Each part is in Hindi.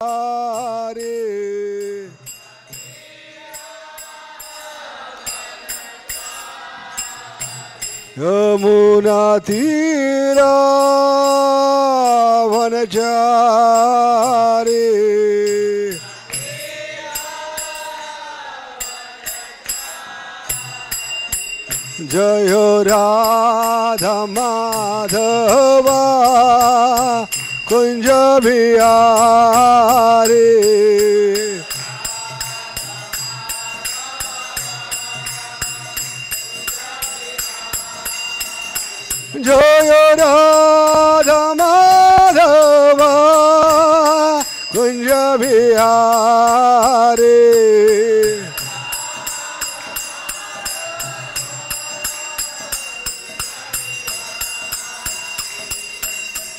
रे यमुना तीरा वनचारी जय राधा माधवा कुंज बिहारी जय राधा माधवा कुंज बिहारी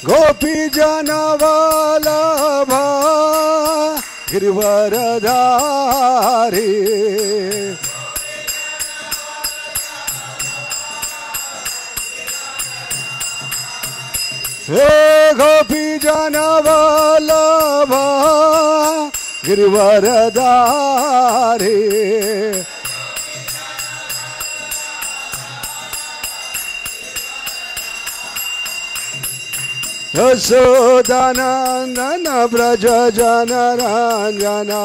गोपी जन वल्लभा गिरिवरधारी हे गोपी जन वल्लभा गिरिवरधारी यशोदानंदन ब्रज जन रंजना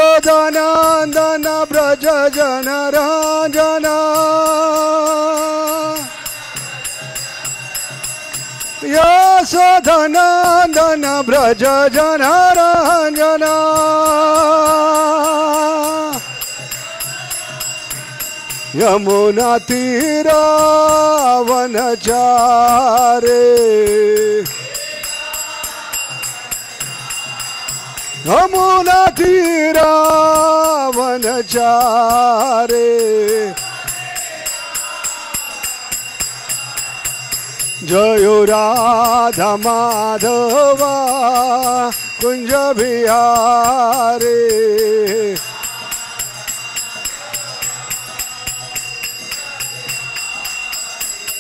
यशोदानंदन ब्रज जन रंजना यशोदानंदन ब्रज जन रंजना यमुना तीरा वनचारे यमुना तीरा वनचारे जय राधा माधवा कुंज बिहारी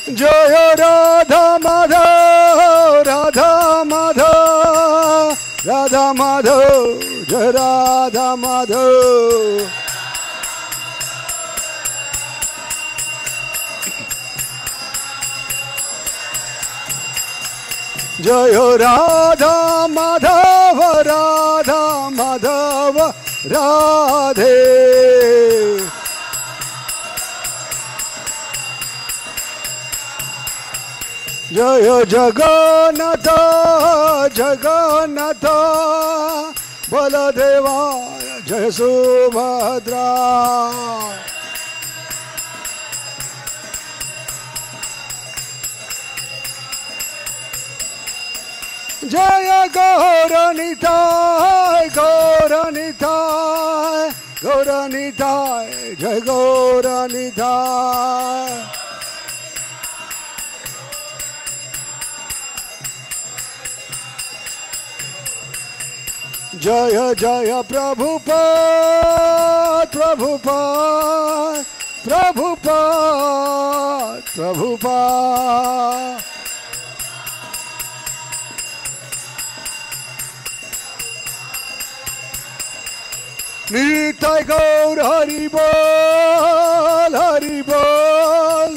जय राधा माधव राधा माधव राधा माधव जय राधा माधव जय राधा माधव राधा माधव राधे जय जगन्नाथ जगन्नाथ बलदेवा जय सुभद्रा जय गौरनिताय गौरनिताय गौरनिताय जय गौरनिताय जय जय प्रभुपाद प्रभुपाद प्रभुपाद प्रभुपाद निताय गौर हरि बोल हरि बोल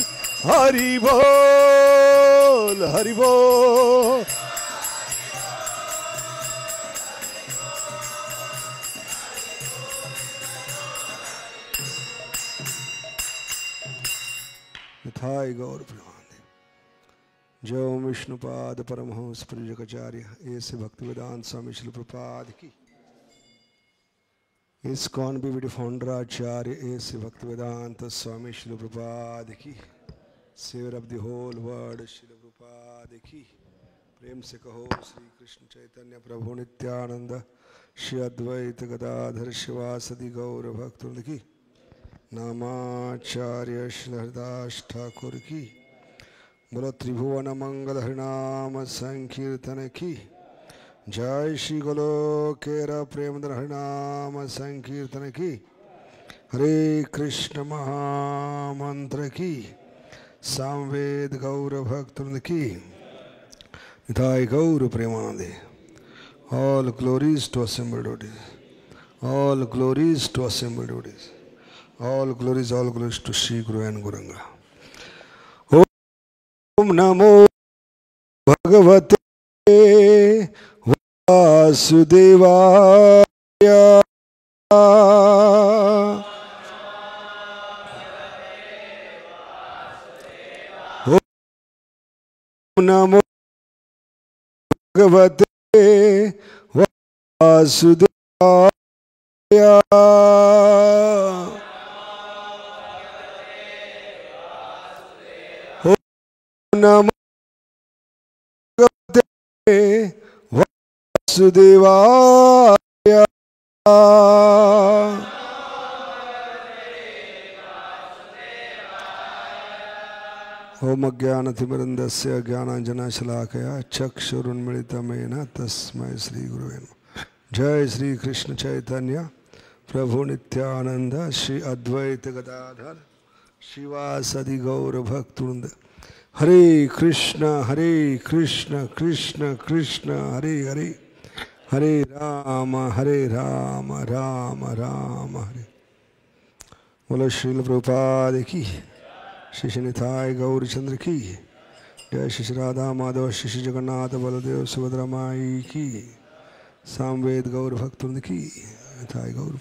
हरि बोल हरि बोल थाय गौर प्रमाण जय ओम विष्णुपाद परमहंस परिजकाचार्य ऐसे भक्ति वेदांत स्वामी श्री प्रपाद की इस्कॉन बीबी फाउंडर आचार्य ऐसे भक्ति वेदांत स्वामी श्री प्रपाद की saviour of the whole world Shri Prabhupad की प्रेम से कहो श्री कृष्ण चैतन्य प्रभु नित्यानंद श्री अद्वैत गदाधर शिवासदि गौर भक्तवृंद की नामाचार्य श्री हरिदास ठाकुर की बोलो त्रिभुवन मंगल हरिनाम संकीर्तन की जय श्री गोलोकेर प्रेमधन हरिनाम संकीर्तन की हरे कृष्ण महामंत्र की सामवेद गौर भक्तवृंद की निताय गौर प्रेमानंदे. All glories to assembled devotees. All glories to assembled devotees. All glories to Sri Guru and Gauranga. Om Namo Bhagavate Vasudevaya. Om Namo Bhagavate Vasudevaya. Om Namo Bhagavate Vasudevaya. ओम अज्ञानतिमिरन्दस्य ज्ञानाञ्जनशलाकया चक्षुरुन्मिलितमेन तस्मै श्रीगुरुवे नमः. जय श्री कृष्ण चैतन्य प्रभु नित्यानंद श्री अद्वैत गदाधर शिवासदि गौर भक्तवृंद. हरे कृष्ण कृष्ण कृष्ण हरे हरे, हरे राम राम राम हरे. बोलो श्रील प्रभुपाद की, श्री श्री निताय गौरचंद्र की जय. श्री राधा माधव श्री जगन्नाथ बलदेव सुभद्रा माई की. सामवेद गौर भक्तवृंद की निताय गौर.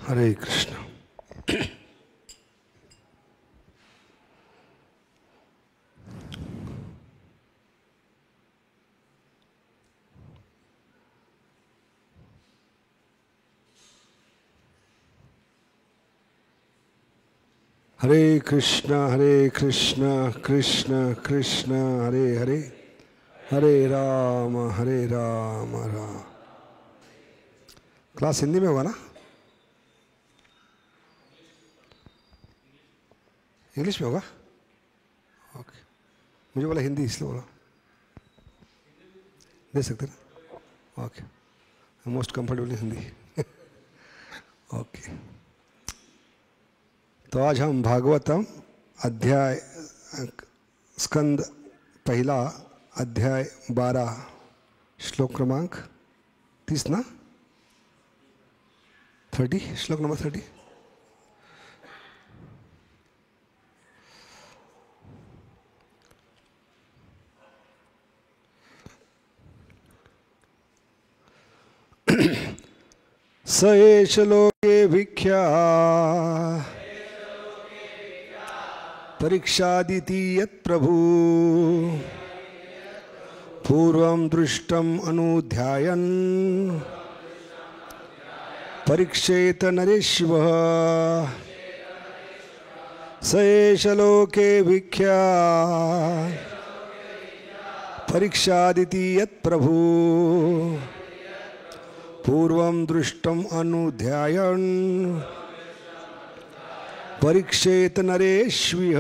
हरे कृष्ण. हरे कृष्ण कृष्ण कृष्ण हरे हरे, हरे राम राम. क्लास हिंदी में होगा ना? इंग्लिश में होगा? ओके. मुझे बोला हिंदी इसलिए बोला. दे सकते ना? Okay. Most comfortable Hindi. Okay. तो आज हम भागवतम अध्याय स्कंद पहला अध्याय 12 श्लोक क्रमांक 30 ना 30 श्लोक नंबर 30. स एष लोके भिख्या परीक्षादिति यत्प्रभु पूर्वं दृष्टम् अनुध्यायन् परीक्षेत नरेश्वः. स एष लोके भिख्या परीक्षादिति यत्प्रभु पूर्वं दृष्टम् अनुध्यायन् परीक्षेत नरेश्विह.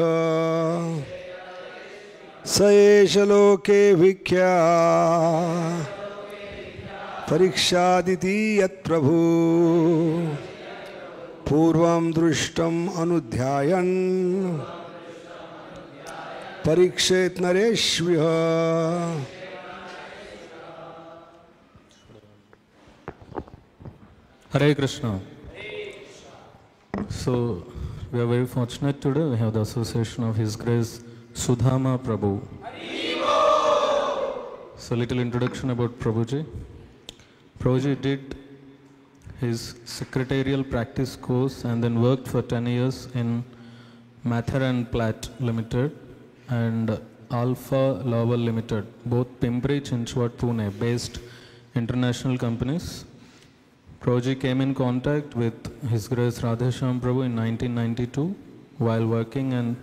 स एष लोके भिख्या परीक्षादिति यत्प्रभु पूर्वं दृष्टम् अनुध्यायन् Parikshit Nareshvya. Hare Krishna. So, we are very fortunate today. We have the association of His Grace Sudhama Prabhu. So, little introduction about Prabhuji. Prabhuji did his secretarial practice course and then worked for 10 years in Mathur and Platt Limited and Alpha Lowell Limited, both Pimpri, Chinchwad, Pune based international companies. Prabhuji came in contact with His Grace Radheshyam Prabhu in 1992 while working and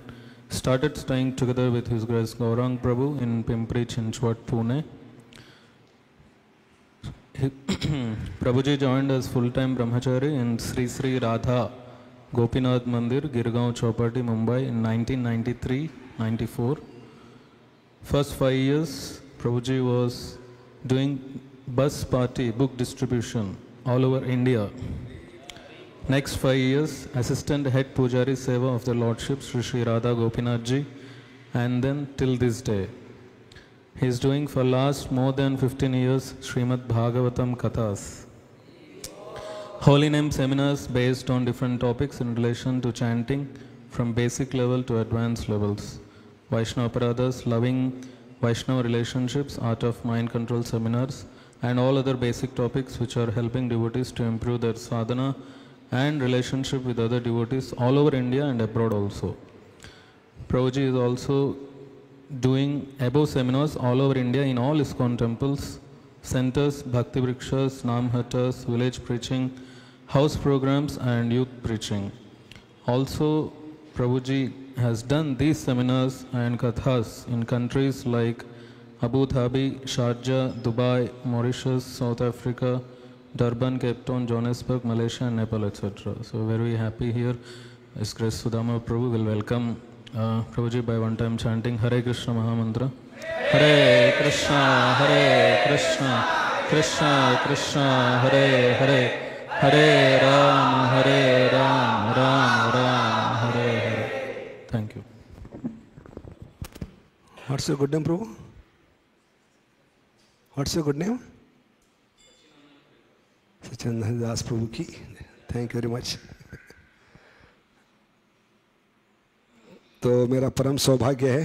started staying together with His Grace Gaurang Prabhu in Pimpri, Chinchwad, Pune. Prabhuji joined as full-time brahmachari in Sri Sri Radha Gopinath Mandir, Girgaon Chowpatty, Mumbai in 1993-94. First 5 years, Prabhuji was doing bus party book distribution all over India. Next 5 years, assistant head Pujari Seva of the Lordship Sri Sri Radha Gopinath Ji, and then till this day. He is doing for last more than 15 years Srimad Bhagavatam Kathas. Holy name seminars based on different topics in relation to chanting from basic level to advanced levels. Vaishnava Paradas, loving Vaishnava relationships, art of mind control seminars, and all other basic topics which are helping devotees to improve their sadhana and relationship with other devotees all over India and abroad also. Prabhuji is also doing above seminars all over India in all ISKCON temples, centers, Bhakti Vrikshas, Namhatas, village preaching, house programs and youth preaching. Also, Prabhuji has done these seminars and kathas in countries like Abu Dhabi, Sharjah, Dubai, Mauritius, South Africa, Durban, Cape Town, Johannesburg, Malaysia and Nepal, etc. So very happy here. His Grace Sudhama Prabhu will welcome Prabhuji by one time chanting Hare Krishna Mahamantra. Hare Krishna, Krishna Krishna, Hare Hare, Hare Rama, Rama Rama, Hare Hare. Thank you. What's your good name, Prabhu? What's your good name? Sachinanda Das Prabhu ki. Thank you very much. तो मेरा परम सौभाग्य है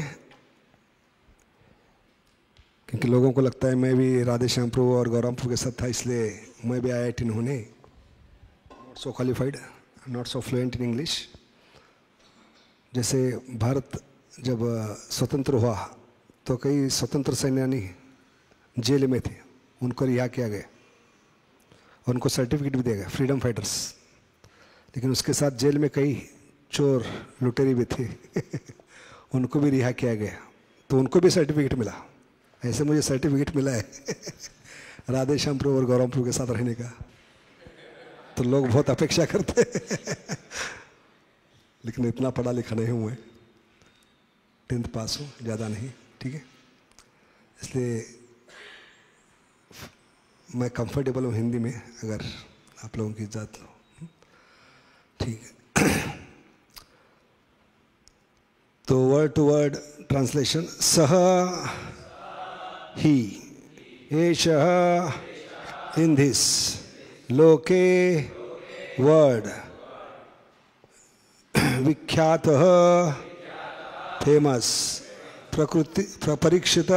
क्योंकि लोगों को लगता है मैं भी राधेश्याम प्रभु और गौरांग प्रभु के साथ था, इसलिए मैं भी IIT होने not so qualified, not so fluent in English. जैसे भारत जब स्वतंत्र हुआ तो कई स्वतंत्र सेनानी जेल में थे, उनको रिहा किया गया, उनको सर्टिफिकेट भी दिया गया, फ्रीडम फाइटर्स. लेकिन उसके साथ जेल में कई चोर लुटेरी भी थे उनको भी रिहा किया गया, तो उनको भी सर्टिफिकेट मिला. ऐसे मुझे सर्टिफिकेट मिला है राधेश्याम प्रभु और गौरांग प्रभु के साथ रहने का. तो लोग बहुत अपेक्षा करते लेकिन इतना पढ़ा लिखा नहीं हूँ मैं, 10th पास हूँ, ज़्यादा नहीं, ठीक है. इसलिए मैं कंफर्टेबल हूँ हिंदी में, अगर आप लोगों की इजाज़त हो, ठीक है. तो वर्ड टू वर्ड ट्रांसलेशन. सह ही एषः इन दिस लोके वर्ड विख्यातः फेमस प्रकृति Parikshit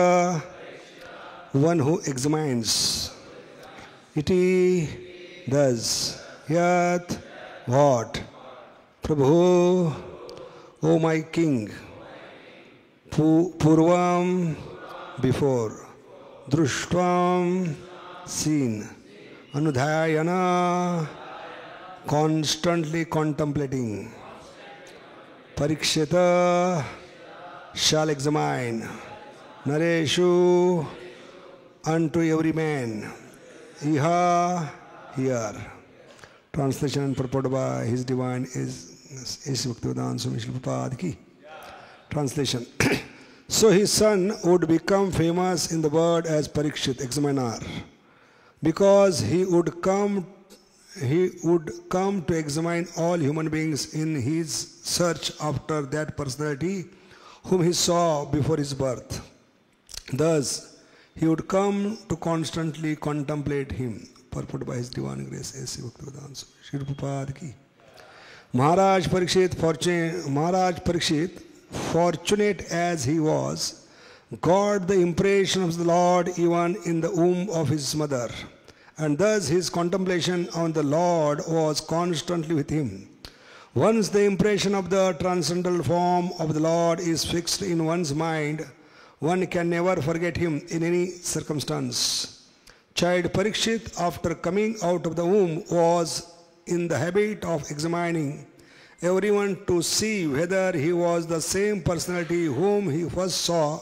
one who examines iti thus yat what Prabhu, O my king, purvam before, društvam seen, anudhayana constantly contemplating, parikshita shall examine, nareshu unto every man, iha here. Translation and purport by His Divine is Bhaktivedanta Swami Srila Prabhupada ki. Translation. So his son would become famous in the world as Parikshit, examiner, because he would come to examine all human beings in his search after that personality whom he saw before his birth. Thus, he would come to constantly contemplate him. Purport by his divine grace. A.C. Bhaktivedanta Shri Prabhupada ki. Maharaj Parikshit, fortunate as he was, got the impression of the Lord even in the womb of his mother, and thus his contemplation on the Lord was constantly with him. Once the impression of the transcendental form of the Lord is fixed in one's mind, one can never forget him in any circumstance. Child Parikshit, after coming out of the womb, was in the habit of examining everyone to see whether he was the same personality whom he first saw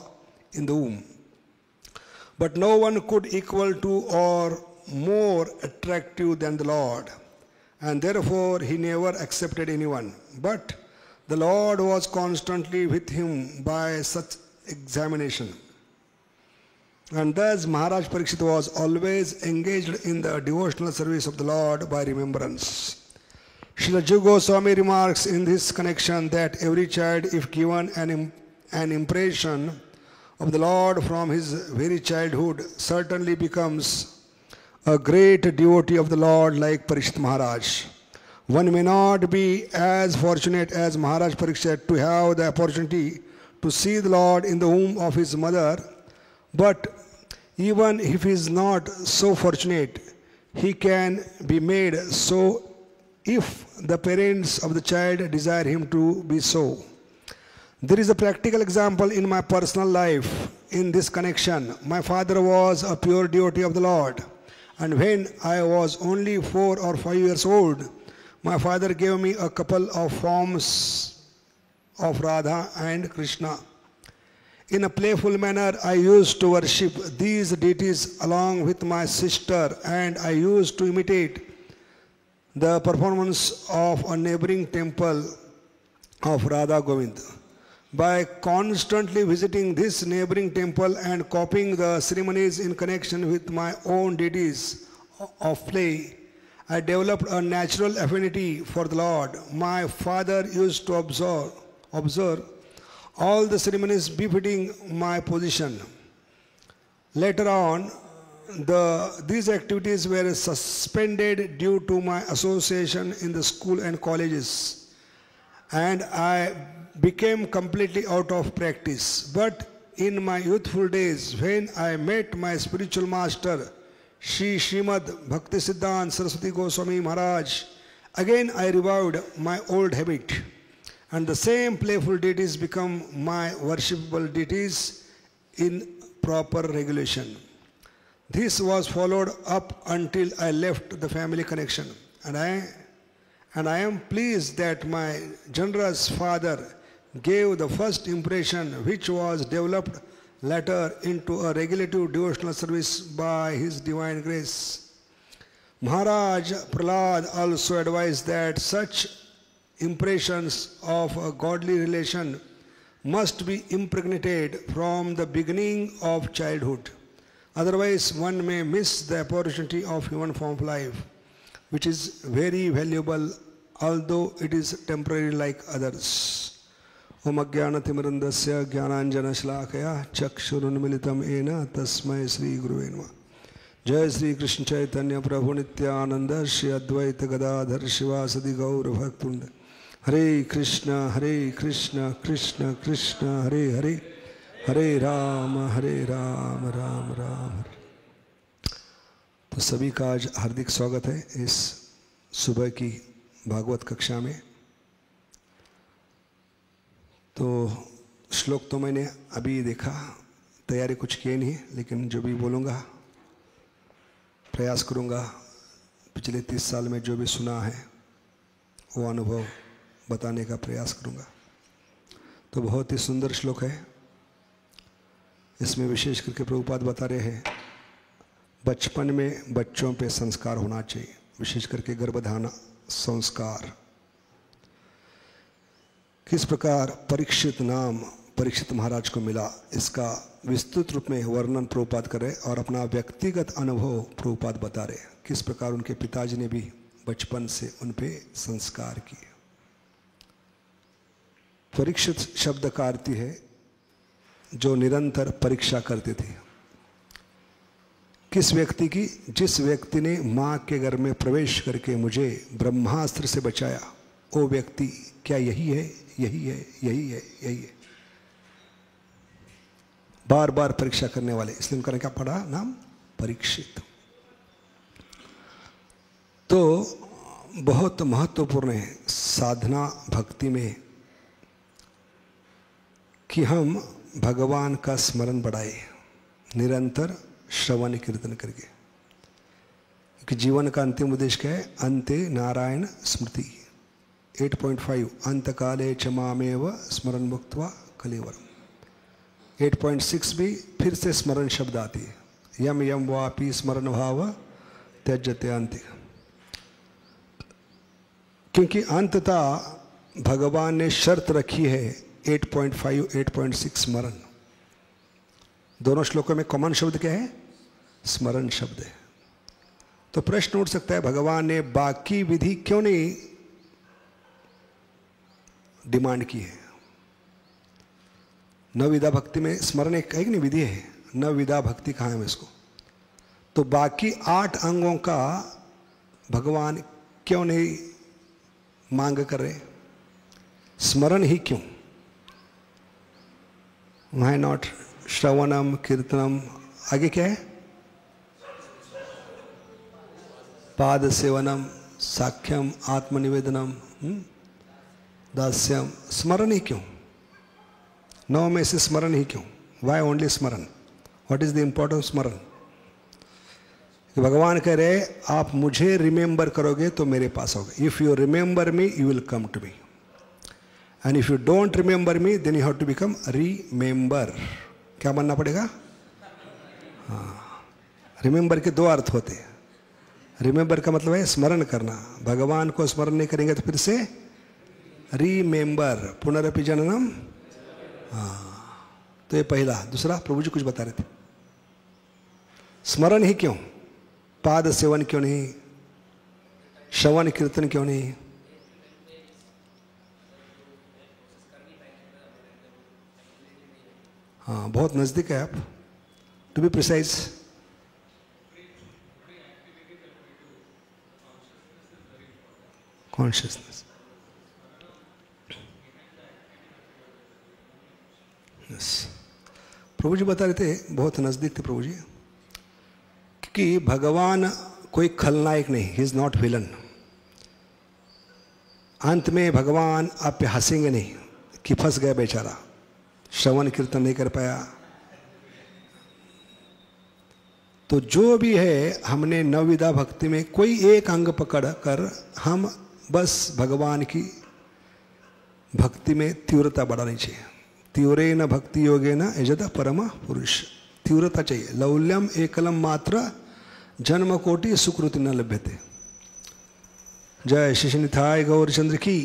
in the womb. But no one could equal to or more attractive than the Lord, and therefore he never accepted anyone. But the Lord was constantly with him by such examination. And thus Maharaj Parikshit was always engaged in the devotional service of the Lord by remembrance. Srila Jiva Goswami remarks in this connection that every child, if given an impression of the Lord from his very childhood, certainly becomes a great devotee of the Lord like Parikshit Maharaj. One may not be as fortunate as Maharaj Parikshit to have the opportunity to see the Lord in the womb of his mother, but even if he is not so fortunate, he can be made so if the parents of the child desire him to be so. There is a practical example in my personal life in this connection. My father was a pure devotee of the Lord, and when I was only 4 or 5 years old, my father gave me a couple of forms of Radha and Krishna. In a playful manner, I used to worship these deities along with my sister, and I used to imitate the performance of a neighboring temple of Radha Govind. By constantly visiting this neighboring temple and copying the ceremonies in connection with my own deities of play, I developed a natural affinity for the Lord. My father used to observe all the ceremonies befitting my position. Later on, these activities were suspended due to my association in the school and colleges, and I became completely out of practice. But in my youthful days, when I met my spiritual master, Shri Srimad Bhaktisiddhanta Saraswati Goswami Maharaj, again I revived my old habit, and the same playful deities become my worshipable deities in proper regulation. This was followed up until I left the family connection, and I am pleased that my generous father gave the first impression, which was developed later into a regulative devotional service by his divine grace. Maharaj Prahlad also advised that such impressions of a godly relation must be impregnated from the beginning of childhood. Otherwise, one may miss the opportunity of human form of life, which is very valuable, although it is temporary like others. Om Ajnanatimrandasya Jnananjana Shlakaya Chakshurunmilitam Ena Tasmai Sri Guruve Namah. Jai Sri Krishna Chaitanya Prabhu Nityananda Shri Advaita Gadadhar Shivasadi Gaur Bhaktunda. Hare Krishna, Krishna Krishna, Hare Hare, Hare Rama, Rama Rama. तो सभी का आज हार्दिक स्वागत है इस सुबह की भागवत कक्षा में। तो श्लोक तो मैंने अभी देखा, तैयारी कुछ की नहीं, लेकिन जो भी बोलूँगा प्रयास करूँगा पिछले 30 साल में जो भी सुना है वो अनुभव बताने का प्रयास करूँगा। तो बहुत ही सुंदर श्लोक है। इसमें विशेष करके प्रभुपाद बता रहे हैं बचपन में बच्चों पे संस्कार होना चाहिए, विशेष करके गर्भधारण संस्कार। किस प्रकार परीक्षित नाम परीक्षित महाराज को मिला, इसका विस्तृत रूप में वर्णन प्रभुपाद कर रहे और अपना व्यक्तिगत अनुभव प्रभुपाद बता रहे किस प्रकार उनके पिताजी ने भी बचपन से उन पे संस्कार किए। परीक्षित शब्द का अर्थ है जो निरंतर परीक्षा करते थे। किस व्यक्ति की? जिस व्यक्ति ने माँ के घर में प्रवेश करके मुझे ब्रह्मास्त्र से बचाया, वो व्यक्ति क्या यही है, यही है, यही है, यही है? बार बार परीक्षा करने वाले, इसलिए उनका क्या पड़ा नाम? परीक्षित। तो बहुत महत्वपूर्ण है साधना भक्ति में कि हम भगवान का स्मरण बढ़ाए निरंतर श्रवण कीर्तन करके, कि जीवन का अंतिम उद्देश्य क्या है? अंते नारायण स्मृति। 8.5 अंतकाले च मामेव स्मरण मुक्त्वा कलेवरम। 8.6 भी फिर से स्मरण शब्द आती है, यम यम वापि स्मरण भाव त्यजते अंति। क्योंकि अंततः भगवान ने शर्त रखी है 8.5 8.6 स्मरण। दोनों श्लोकों में कॉमन शब्द क्या है? स्मरण शब्द है। तो प्रश्न उठ सकता है, भगवान ने बाकी विधि क्यों नहीं डिमांड की है? नवविधा भक्ति में स्मरण एक है कि नहीं विधि है, नवविधा भक्ति कहाँ है इसको? तो बाकी 8 अंगों का भगवान क्यों नहीं मांग कर रहे? स्मरण ही क्यों? व्हाई नॉट श्रवणम कीर्तनम? आगे क्या है? पाद सेवनम, साख्यम, आत्मनिवेदनम, दास्यम। स्मरण ही क्यों? 9 में से स्मरण ही क्यों? वाई ओनली स्मरण? व्हाट इज द इम्पोर्टेंस स्मरण? भगवान कह रहे आप मुझे रिमेंबर करोगे तो मेरे पास आओगे। If you remember me you will come to me, and if you don't remember me then you have to become remember. क्या बनना पड़ेगा? हाँ, रिमेंबर के 2 अर्थ होते हैं। रिमेंबर का मतलब है स्मरण करना, भगवान को स्मरण नहीं करेंगे तो फिर से रिमेंबर, पुनरपि जननम। हाँ, तो ये पहला। दूसरा, प्रभु जी कुछ बता रहे थे, स्मरण ही क्यों? पाद सेवन क्यों नहीं? श्रवण कीर्तन क्यों नहीं? हाँ, बहुत नजदीक है आप। To be precise, consciousness. Yes, प्रभु जी बता रहे थे, बहुत नजदीक थे प्रभु जी, कि भगवान कोई खलनायक नहीं, ही इज नॉट विलन। अंत में भगवान आप पे हंसेंगे नहीं कि फंस गया बेचारा, श्रवण कीर्तन नहीं कर पाया। तो जो भी है, हमने नवविधा भक्ति में कोई एक अंग पकड़ कर हम बस भगवान की भक्ति में तीव्रता बढ़ानी चाहिए। तीव्रेन भक्ति योगेन यजत परम पुरुष। तीव्रता चाहिए। लौल्यम एकलम मात्र जन्म कोटि सुकृति न लभ्यते। जय श्री निथाय गौरचंद्र की,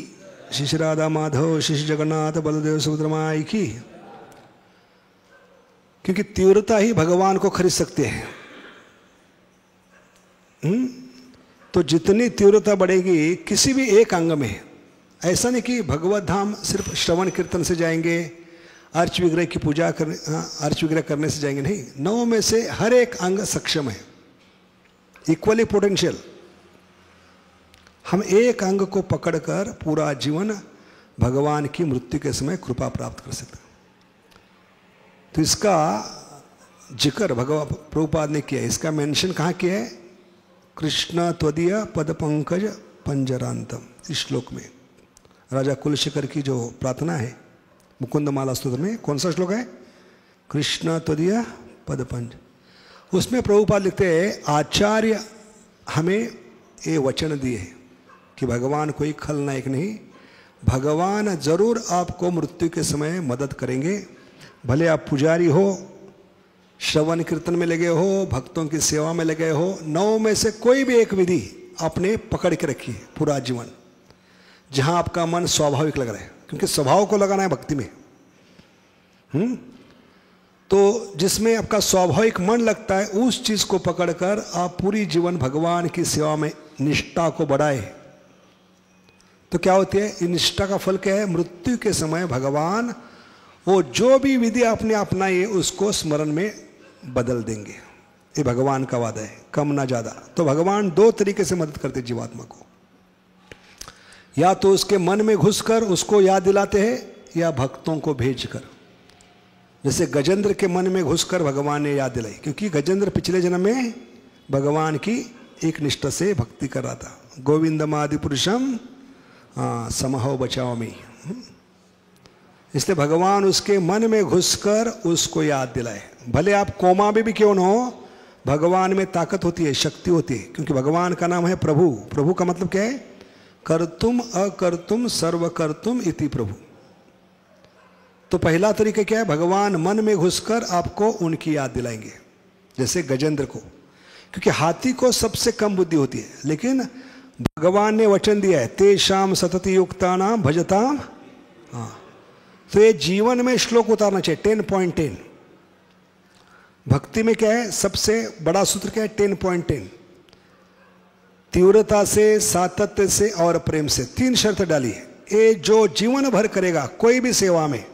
श्री राधा माधव, श्री जगन्नाथ बलदेव सुभद्रमाई की। क्योंकि तीव्रता ही भगवान को खरीद सकते हैं। तो जितनी तीव्रता बढ़ेगी किसी भी एक अंग में, ऐसा नहीं कि भगवत धाम सिर्फ श्रवण कीर्तन से जाएंगे, अर्च विग्रह की पूजा करने, अर्च विग्रह करने से जाएंगे, नहीं। 9 में से हर एक अंग सक्षम है, इक्वली पोटेंशियल। हम एक अंग को पकड़कर पूरा जीवन भगवान की मृत्यु के समय कृपा प्राप्त कर सकते हैं। तो इसका जिक्र भगवान प्रभुपाद ने किया, इसका मेंशन कहाँ किया है? कृष्ण त्वदीय पद पंकज पंजरांतम, इस श्लोक में। राजा कुलशेखर की जो प्रार्थना है मुकुंद माला स्तोत्र में, कौन सा श्लोक है? कृष्ण त्वदीय पद पंज। उसमें प्रभुपाद लिखते हैं, आचार्य हमें ये वचन दिए कि भगवान कोई खलनायक नहीं, भगवान जरूर आपको मृत्यु के समय मदद करेंगे। भले आप पुजारी हो, श्रवण कीर्तन में लगे हो, भक्तों की सेवा में लगे हो, 9 में से कोई भी एक विधि आपने पकड़ के रखी है पूरा जीवन, जहां आपका मन स्वाभाविक लग रहा है, क्योंकि स्वभाव को लगाना है भक्ति में। तो जिसमें आपका स्वाभाविक मन लगता है, उस चीज को पकड़कर आप पूरी जीवन भगवान की सेवा में निष्ठा को बढ़ाए, तो क्या होती है? निष्ठा का फल क्या है? मृत्यु के समय भगवान वो जो भी विधि आपने अपनाई उसको स्मरण में बदल देंगे। ये भगवान का वादा है, कम ना ज़्यादा। तो भगवान दो तरीके से मदद करते जीवात्मा को, या तो उसके मन में घुसकर उसको याद दिलाते हैं, या भक्तों को भेजकर। जैसे गजेंद्र के मन में घुसकर भगवान ने याद दिलाई, क्योंकि गजेंद्र पिछले जन्म में भगवान की एक निष्ठा से भक्ति कर रहा था। गोविंदम आदि पुरुषम समहो बचाओमी। इसलिए भगवान उसके मन में घुसकर उसको याद दिलाए। भले आप कोमा में भी क्यों न हो, भगवान में ताकत होती है, शक्ति होती है, क्योंकि भगवान का नाम है प्रभु। प्रभु का मतलब क्या है? कर्तुम अकर्तुम सर्व कर्तुम इति प्रभु। तो पहला तरीका क्या है? भगवान मन में घुसकर आपको उनकी याद दिलाएंगे, जैसे गजेंद्र को, क्योंकि हाथी को सबसे कम बुद्धि होती है, लेकिन भगवान ने वचन दिया है तेषाम सतति युक्तानाम भजताम। हाँ, तो ये जीवन में श्लोक उतारना चाहिए। 10.10 भक्ति में क्या है? सबसे बड़ा सूत्र क्या है? 10.10 तीव्रता से, सातत्य से और प्रेम से। 3 शर्त डाली है। ये जो जीवन भर करेगा कोई भी सेवा में,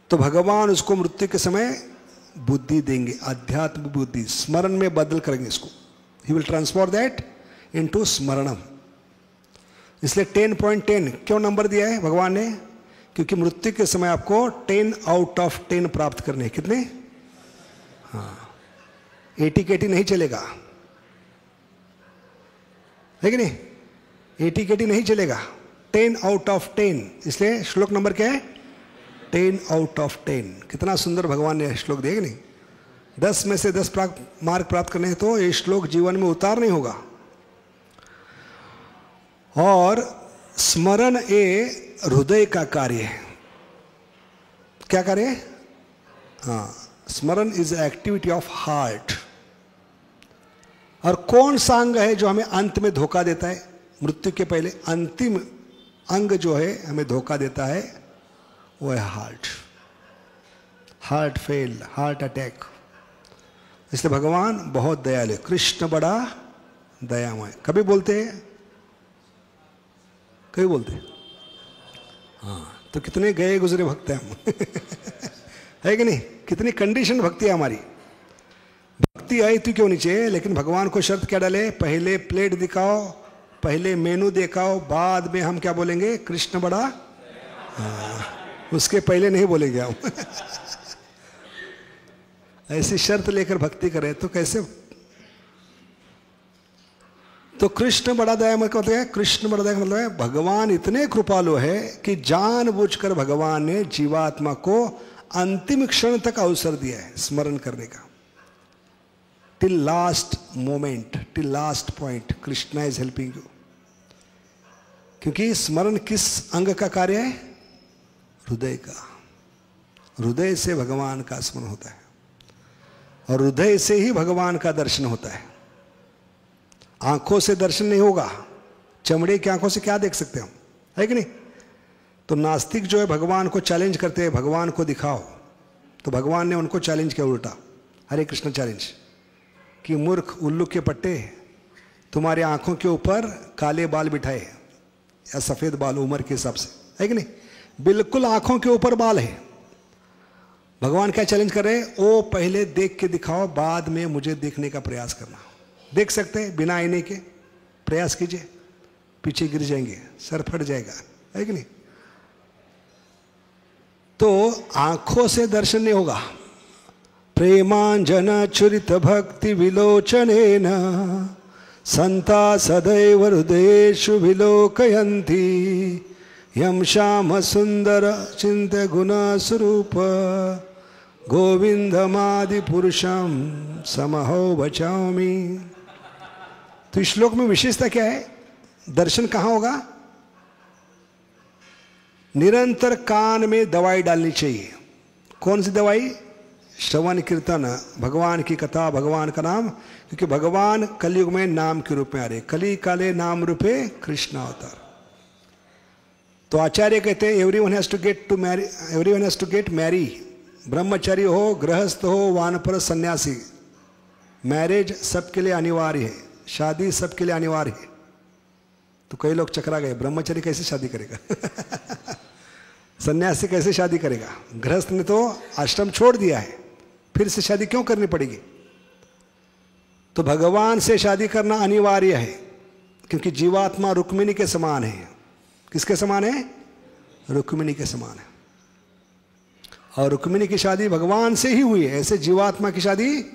तो भगवान उसको मृत्यु के समय बुद्धि देंगे, अध्यात्म बुद्धि, स्मरण में बदल करेंगे इसको। He will transform that into स्मरणम। इसलिए 10.10 क्यों नंबर दिया है भगवान ने? क्योंकि मृत्यु के समय आपको 10 आउट ऑफ 10 प्राप्त करने। कितने? हाँ, 80 नहीं चलेगा, है कि नहीं? 80 नहीं चलेगा, 10 आउट ऑफ 10। इसलिए श्लोक नंबर क्या है? 10 आउट ऑफ 10। कितना सुंदर भगवान ने श्लोक दिया कि नहीं? 10 में से 10 मार्क प्राप्त करने हैं, तो ये श्लोक जीवन में उतार नहीं होगा। और स्मरण ये हृदय का कार्य है। क्या कार्य है? हाँ, स्मरण इज एक्टिविटी ऑफ हार्ट। और कौन सा अंग है जो हमें अंत में धोखा देता है? मृत्यु के पहले अंतिम अंग जो है हमें धोखा देता है, वो है heart. Heart fail, heart attack. इसलिए भगवान बहुत दयालु, कृष्ण बड़ा दयामय। कभी बोलते हैं, कभी बोलते हैं। हाँ, तो कितने गए गुजरे भक्त हैं हम है कि नहीं? कितनी कंडीशन भक्ति है हमारी। भक्ति आई तो क्यों नहीं चाहिए, लेकिन भगवान को शर्त क्या डाले? पहले प्लेट दिखाओ, पहले मेनू दिखाओ, बाद में हम क्या बोलेंगे? कृष्ण बड़ा। हाँ, उसके पहले नहीं बोलेंगे हम ऐसी शर्त लेकर भक्ति करें तो कैसे? तो कृष्ण बड़ा दयामय का मतलब है, कृष्ण बड़ा दया का मतलब है भगवान इतने कृपालु है कि जानबूझकर भगवान ने जीवात्मा को अंतिम क्षण तक अवसर दिया है स्मरण करने का। Till last moment, till last point Krishna is helping you. क्योंकि स्मरण किस अंग का कार्य है? हृदय का। हृदय से भगवान का स्मरण होता है, और हृदय से ही भगवान का दर्शन होता है। आंखों से दर्शन नहीं होगा। चमड़े की आंखों से क्या देख सकते हम, है कि नहीं? तो नास्तिक जो है भगवान को चैलेंज करते हैं, भगवान को दिखाओ। तो भगवान ने उनको चैलेंज किया उल्टा, हरे कृष्ण चैलेंज, कि मूर्ख उल्लू के पट्टे, तुम्हारे आंखों के ऊपर काले बाल बिठाए या सफ़ेद बाल उम्र के हिसाब से, है कि नहीं? बिल्कुल आंखों के ऊपर बाल है। भगवान क्या चैलेंज कर रहे हैं? ओ पहले देख के दिखाओ, बाद में मुझे देखने का प्रयास करना। देख सकते हैं बिना आईने के? प्रयास कीजिए, पीछे गिर जाएंगे, सर फट जाएगा, है कि नहीं? तो आंखों से दर्शन नहीं होगा। प्रेमांजन चुरित भक्ति विलोचनेन संता सदैव हृदयेषु विलोकयन्ति यम श्याम सुंदर चिंत गुण स्वरूप गोविंदमादि पुरुषम समहो बचाओमी। तो इस श्लोक में विशेषता क्या है? दर्शन कहाँ होगा? निरंतर कान में दवाई डालनी चाहिए। कौन सी दवाई? श्रवण कीर्तन, भगवान की कथा, भगवान का नाम। क्योंकि भगवान कलयुग में नाम के रूप में आ रहे। कली काले नाम रूपे कृष्ण अवतार। तो आचार्य कहते हैं everyone has to get to marry, everyone has to get marry. ब्रह्मचारी हो, गृहस्थ हो, वानप्रस्थ, सन्यासी, मैरिज सबके लिए अनिवार्य है, शादी सबके लिए अनिवार्य है। तो कई लोग चकरा गए, ब्रह्मचारी कैसे शादी करेगा सन्यासी कैसे शादी करेगा? गृहस्थ ने तो आश्रम छोड़ दिया है, फिर से शादी क्यों करनी पड़ेगी? तो भगवान से शादी करना अनिवार्य है, क्योंकि जीवात्मा रुक्मिणी के समान है। किसके समान है? रुक्मिणी के समान है। और रुक्मिणी की शादी भगवान से ही हुई है, ऐसे जीवात्मा की शादी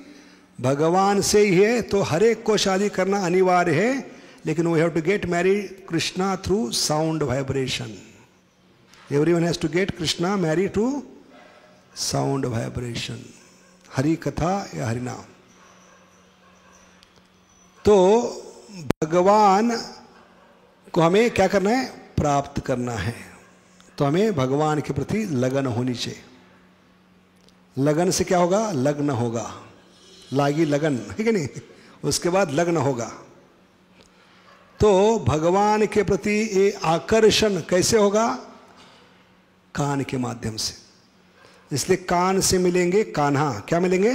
भगवान से ही है। तो हर एक को शादी करना अनिवार्य है, लेकिन we have to get married Krishna through sound vibration. Everyone has to get Krishna married to sound vibration, Hari कथा या हरि नाम। तो भगवान को हमें क्या करना है? प्राप्त करना है। तो हमें भगवान के प्रति लगन होनी चाहिए। लगन से क्या होगा? लग्न होगा। लागी लगन है कि नहीं? उसके बाद लग्न होगा। तो भगवान के प्रति ये आकर्षण कैसे होगा? कान के माध्यम से। इसलिए कान से मिलेंगे कान्हा। क्या मिलेंगे?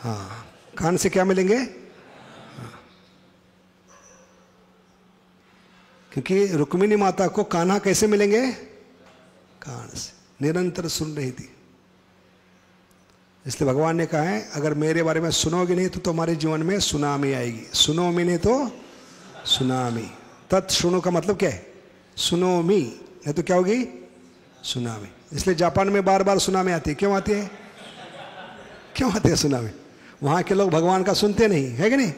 हाँ, कान से क्या मिलेंगे? हाँ। क्योंकि रुक्मिणी माता को कान्हा कैसे मिलेंगे? कान से। निरंतर सुन रही थी, इसलिए भगवान ने कहा है अगर मेरे बारे में सुनोगे नहीं तो तुम्हारे जीवन में सुनामी आएगी। सुनोमी नहीं तो सुनामी। तत्शुणु का मतलब क्या है? सुनोमी, नहीं तो क्या होगी? सुनामी। इसलिए जापान में बार बार सुनामी आती है। क्यों आती है? क्यों आती है सुनामी? वहाँ के लोग भगवान का सुनते नहीं है कि नहीं,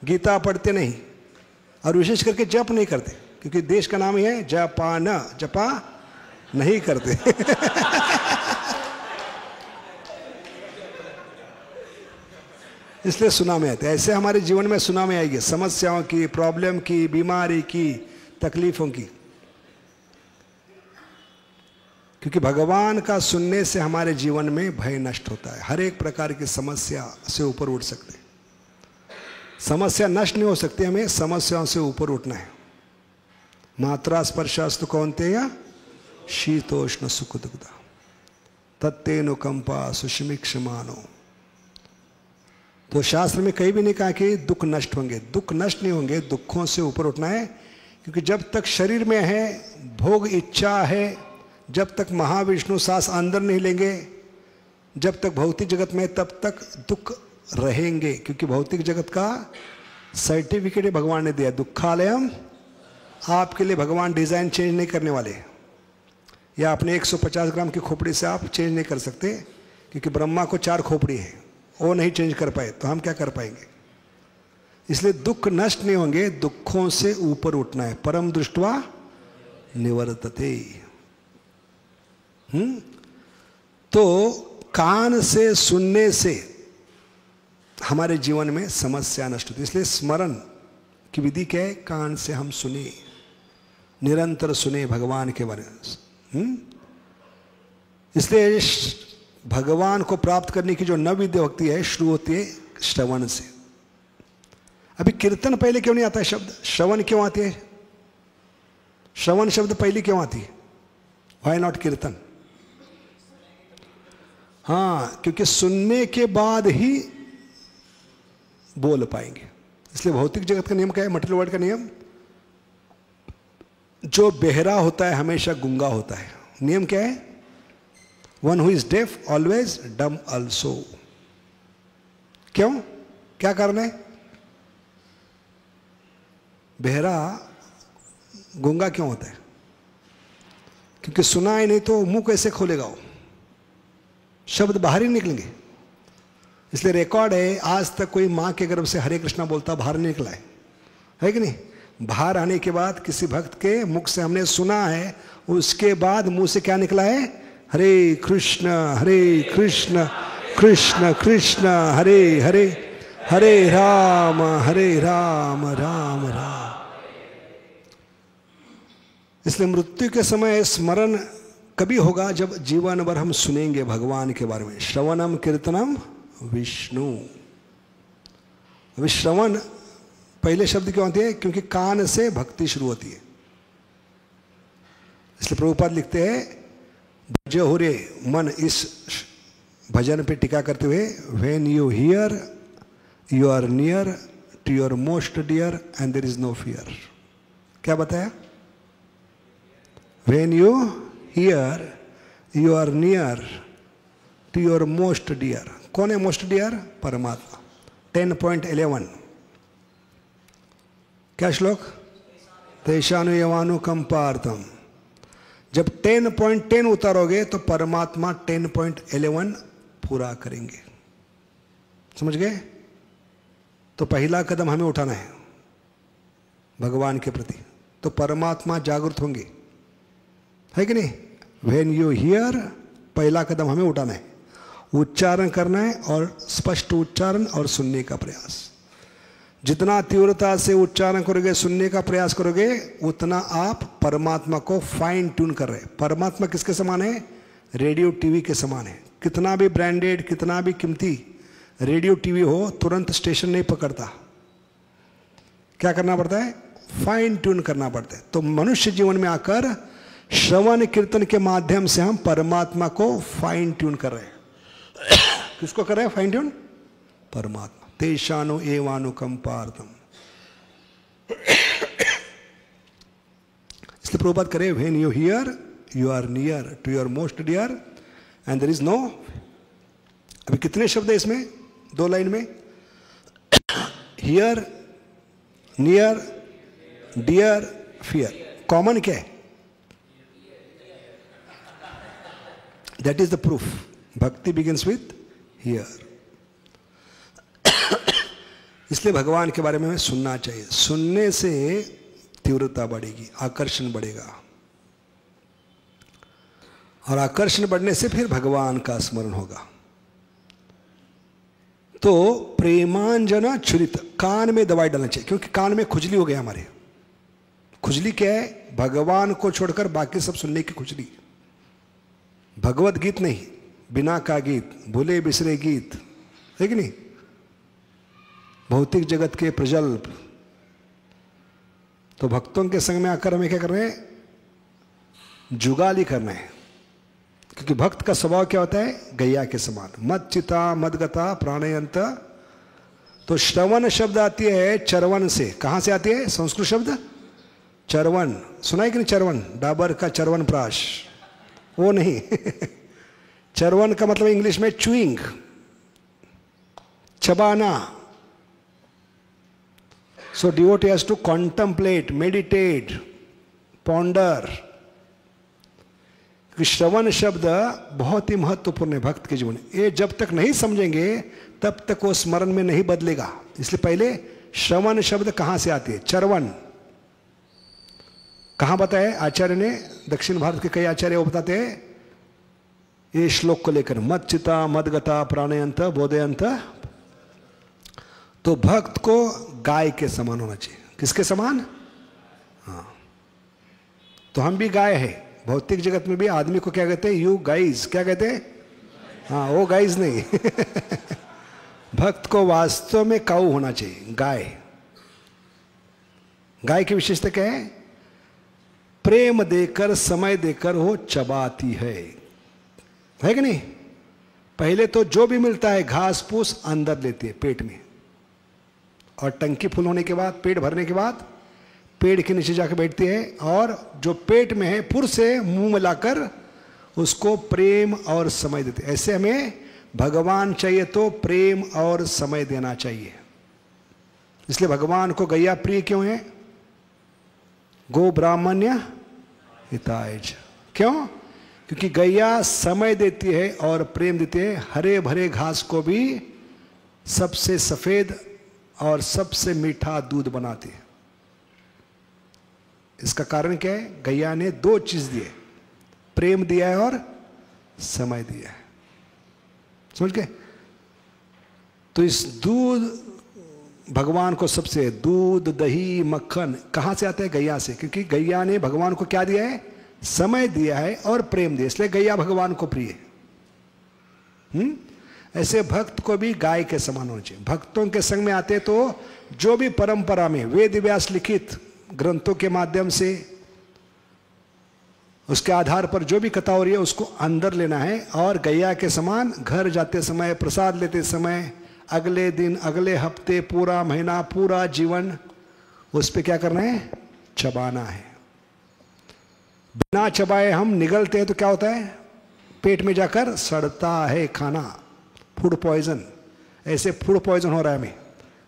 गीता पढ़ते नहीं, और विशेष करके जप नहीं करते, क्योंकि देश का नाम ही है जापान। जपा नहीं करते। इसलिए सुनामी आती है। ऐसे हमारे जीवन में सुनामी आएगी, समस्याओं की, प्रॉब्लम की, बीमारी की, तकलीफों की। क्योंकि भगवान का सुनने से हमारे जीवन में भय नष्ट होता है। हर एक प्रकार की समस्या से ऊपर उठ सकते हैं। समस्या नष्ट नहीं हो सकती, हमें समस्याओं से ऊपर उठना है। मात्रा स्पर्शास्तु कौन्तेय शीतोष्ण सुख दुग्धा तत्तेनुकंपा सुषमिक्षमानो। तो शास्त्र में कहीं भी नहीं कहा कि दुख नष्ट होंगे। दुख नष्ट नहीं होंगे, दुखों से ऊपर उठना है। क्योंकि जब तक शरीर में है, भोग इच्छा है, जब तक महाविष्णु सांस अंदर नहीं लेंगे, जब तक भौतिक जगत में, तब तक दुख रहेंगे। क्योंकि भौतिक जगत का सर्टिफिकेट भगवान ने दिया, दुखालयम। आपके लिए भगवान डिज़ाइन चेंज नहीं करने वाले, या अपने 150 ग्राम की खोपड़ी से आप चेंज नहीं कर सकते। क्योंकि ब्रह्मा को 4 खोपड़ी है, वो नहीं चेंज कर पाए, तो हम क्या कर पाएंगे? इसलिए दुख नष्ट नहीं होंगे, दुखों से ऊपर उठना है। परम दृष्ट्वा निवर्तते। तो कान से सुनने से हमारे जीवन में समस्या नष्ट होती है। इसलिए स्मरण की विधि क्या है? कान से हम सुने, निरंतर सुने भगवान के बारे में। इसलिए भगवान को प्राप्त करने की जो नवविद्या भक्ति है, शुरू होती है श्रवण से। अभी कीर्तन पहले क्यों नहीं आता है शब्द? श्रवण क्यों आती है? श्रवण शब्द पहले क्यों आती है? व्हाई नॉट कीर्तन? हाँ, क्योंकि सुनने के बाद ही बोल पाएंगे। इसलिए भौतिक जगत का नियम क्या है? मटेरियल वर्ल्ड का नियम, जो बहरा होता है हमेशा गूंगा होता है। नियम क्या है? One who is deaf always dumb also. क्यों? क्या कारण है? बहरा गूंगा क्यों होता है? क्योंकि सुना ही नहीं तो मुंह कैसे खोलेगा वो? शब्द बाहर ही निकलेंगे। इसलिए रिकॉर्ड है, आज तक कोई माँ के गर्भ से हरे कृष्णा बोलता बाहर नहीं निकला है कि नहीं? बाहर आने के बाद किसी भक्त के मुख से हमने सुना है, उसके बाद मुंह से क्या निकला है? हरे कृष्ण कृष्ण कृष्ण हरे हरे, हरे राम राम राम। इसलिए मृत्यु के समय स्मरण कभी होगा? जब जीवन भर हम सुनेंगे भगवान के बारे में। श्रवणम कीर्तनम विष्णु। अभी श्रवण पहले शब्द क्यों आती है? क्योंकि कान से भक्ति शुरू होती है। इसलिए प्रभुपाद लिखते हैं, भज हो रे मन, इस भजन पे टीका करते हुए, when you hear you are near to your most dear and there is no fear. क्या बताया? When you hear you are near to your most dear. कौन है मोस्ट डियर? परमात्मा। 10.11 क्या श्लोक? तेषानु यवानु कंपार्थम। जब 10.10 उतारोगे तो परमात्मा 10.11 पूरा करेंगे। समझ गए? तो पहला कदम हमें उठाना है भगवान के प्रति, तो परमात्मा जागृत होंगे, है कि नहीं? व्हेन यू हियर, पहला कदम हमें उठाना है, उच्चारण करना है और स्पष्ट उच्चारण और सुनने का प्रयास। जितना तीव्रता से उच्चारण करोगे, सुनने का प्रयास करोगे, उतना आप परमात्मा को फाइन ट्यून कर रहे हैं। परमात्मा किसके समान है? रेडियो टीवी के समान है। कितना भी ब्रांडेड, कितना भी कीमती रेडियो टीवी हो, तुरंत स्टेशन नहीं पकड़ता। क्या करना पड़ता है? फाइन ट्यून करना पड़ता है। तो मनुष्य जीवन में आकर श्रवण कीर्तन के माध्यम से हम परमात्मा को फाइन ट्यून कर रहे हैं। किसको कर रहे हैं फाइन ट्यून? परमात्मा। तेषानु एवानुकंपार्थम। इसलिए प्रभुपाद करे, when you hear you are near to your most dear and there is no. अभी कितने शब्द है इसमें? 2 लाइन में। Hear, near, dear, fear. Common क्या है? That is the proof. Bhakti begins with hear. इसलिए भगवान के बारे में हमें सुनना चाहिए। सुनने से तीव्रता बढ़ेगी, आकर्षण बढ़ेगा, और आकर्षण बढ़ने से फिर भगवान का स्मरण होगा। तो प्रेमांजना छुरित, कान में दवाई डालना चाहिए, क्योंकि कान में खुजली हो गया हमारे। खुजली क्या है? भगवान को छोड़कर बाकी सब सुनने की खुजली। भगवत गीत नहीं, बिना का गीत, भूले बिसरे गीत, है कि नहीं? भौतिक जगत के प्रजल्प। तो भक्तों के संग में आकर हमें क्या करना है? जुगाली करना है। क्योंकि भक्त का स्वभाव क्या होता है? गैया के समान। मद चिता मदगता प्राणयंत। तो श्रवण शब्द आती है चरवन से। कहां से आती है? संस्कृत शब्द चरवन। सुना है कि नहीं? चरवन, डाबर का चरवन प्राश, वो नहीं। चरवन का मतलब इंग्लिश में च्यूइंग, चबाना। So devotee has to contemplate, meditate, ponder. श्रवण शब्द बहुत ही महत्वपूर्ण है भक्त के जीवन। ये जब तक नहीं समझेंगे तब तक वो स्मरण में नहीं बदलेगा। इसलिए पहले श्रवण शब्द कहां से आती है? चरवन। कहां बताया आचार्य ने? दक्षिण भारत के कई आचार्य वो बताते हैं ये श्लोक को लेकर, मद चिता मदगता प्राणयंत बोधयंत। तो भक्त को गाय के समान होना चाहिए। किसके समान? हाँ, तो हम भी गाय है। भौतिक जगत में भी आदमी को क्या कहते हैं? You guys. क्या कहते हैं? हाँ, वो गाइज नहीं। भक्त को वास्तव में काऊ होना चाहिए, गाय। गाय की विशेषता क्या है? प्रेम देकर, समय देकर वो चबाती है कि नहीं? पहले तो जो भी मिलता है घास फूस अंदर लेती है पेट में, और टंकी फुल होने के बाद, पेट भरने के बाद पेड़ के नीचे जाकर बैठती है, और जो पेट में है पुर से मुंह में लाकर उसको प्रेम और समय देते। ऐसे हमें भगवान चाहिए तो प्रेम और समय देना चाहिए। इसलिए भगवान को गैया प्रिय क्यों है? गो ब्राह्मण्य हिताय च। क्यों? क्योंकि गैया समय देती है और प्रेम देती है। हरे भरे घास को भी सबसे सफेद और सबसे मीठा दूध बनाती है। इसका कारण क्या है? गैया ने 2 चीज दिए, प्रेम दिया है और समय दिया है। समझ गए? तो इस दूध, भगवान को सबसे, दूध दही मक्खन कहां से आता है? गैया से। क्योंकि गैया ने भगवान को क्या दिया है? समय दिया है और प्रेम दिया, इसलिए गैया भगवान को प्रिय है। ऐसे भक्त को भी गाय के समान होना चाहिए। भक्तों के संग में आते तो जो भी परंपरा में वेद व्यास लिखित ग्रंथों के माध्यम से, उसके आधार पर जो भी कथा हो रही है उसको अंदर लेना है, और गैया के समान घर जाते समय, प्रसाद लेते समय, अगले दिन, अगले हफ्ते, पूरा महीना, पूरा जीवन उस पर क्या करना है? चबाना है। बिना चबाए हम निगलते हैं तो क्या होता है, पेट में जाकर सड़ता है खाना, फूड पॉइजन। ऐसे फूड पॉइजन हो रहा है हमें,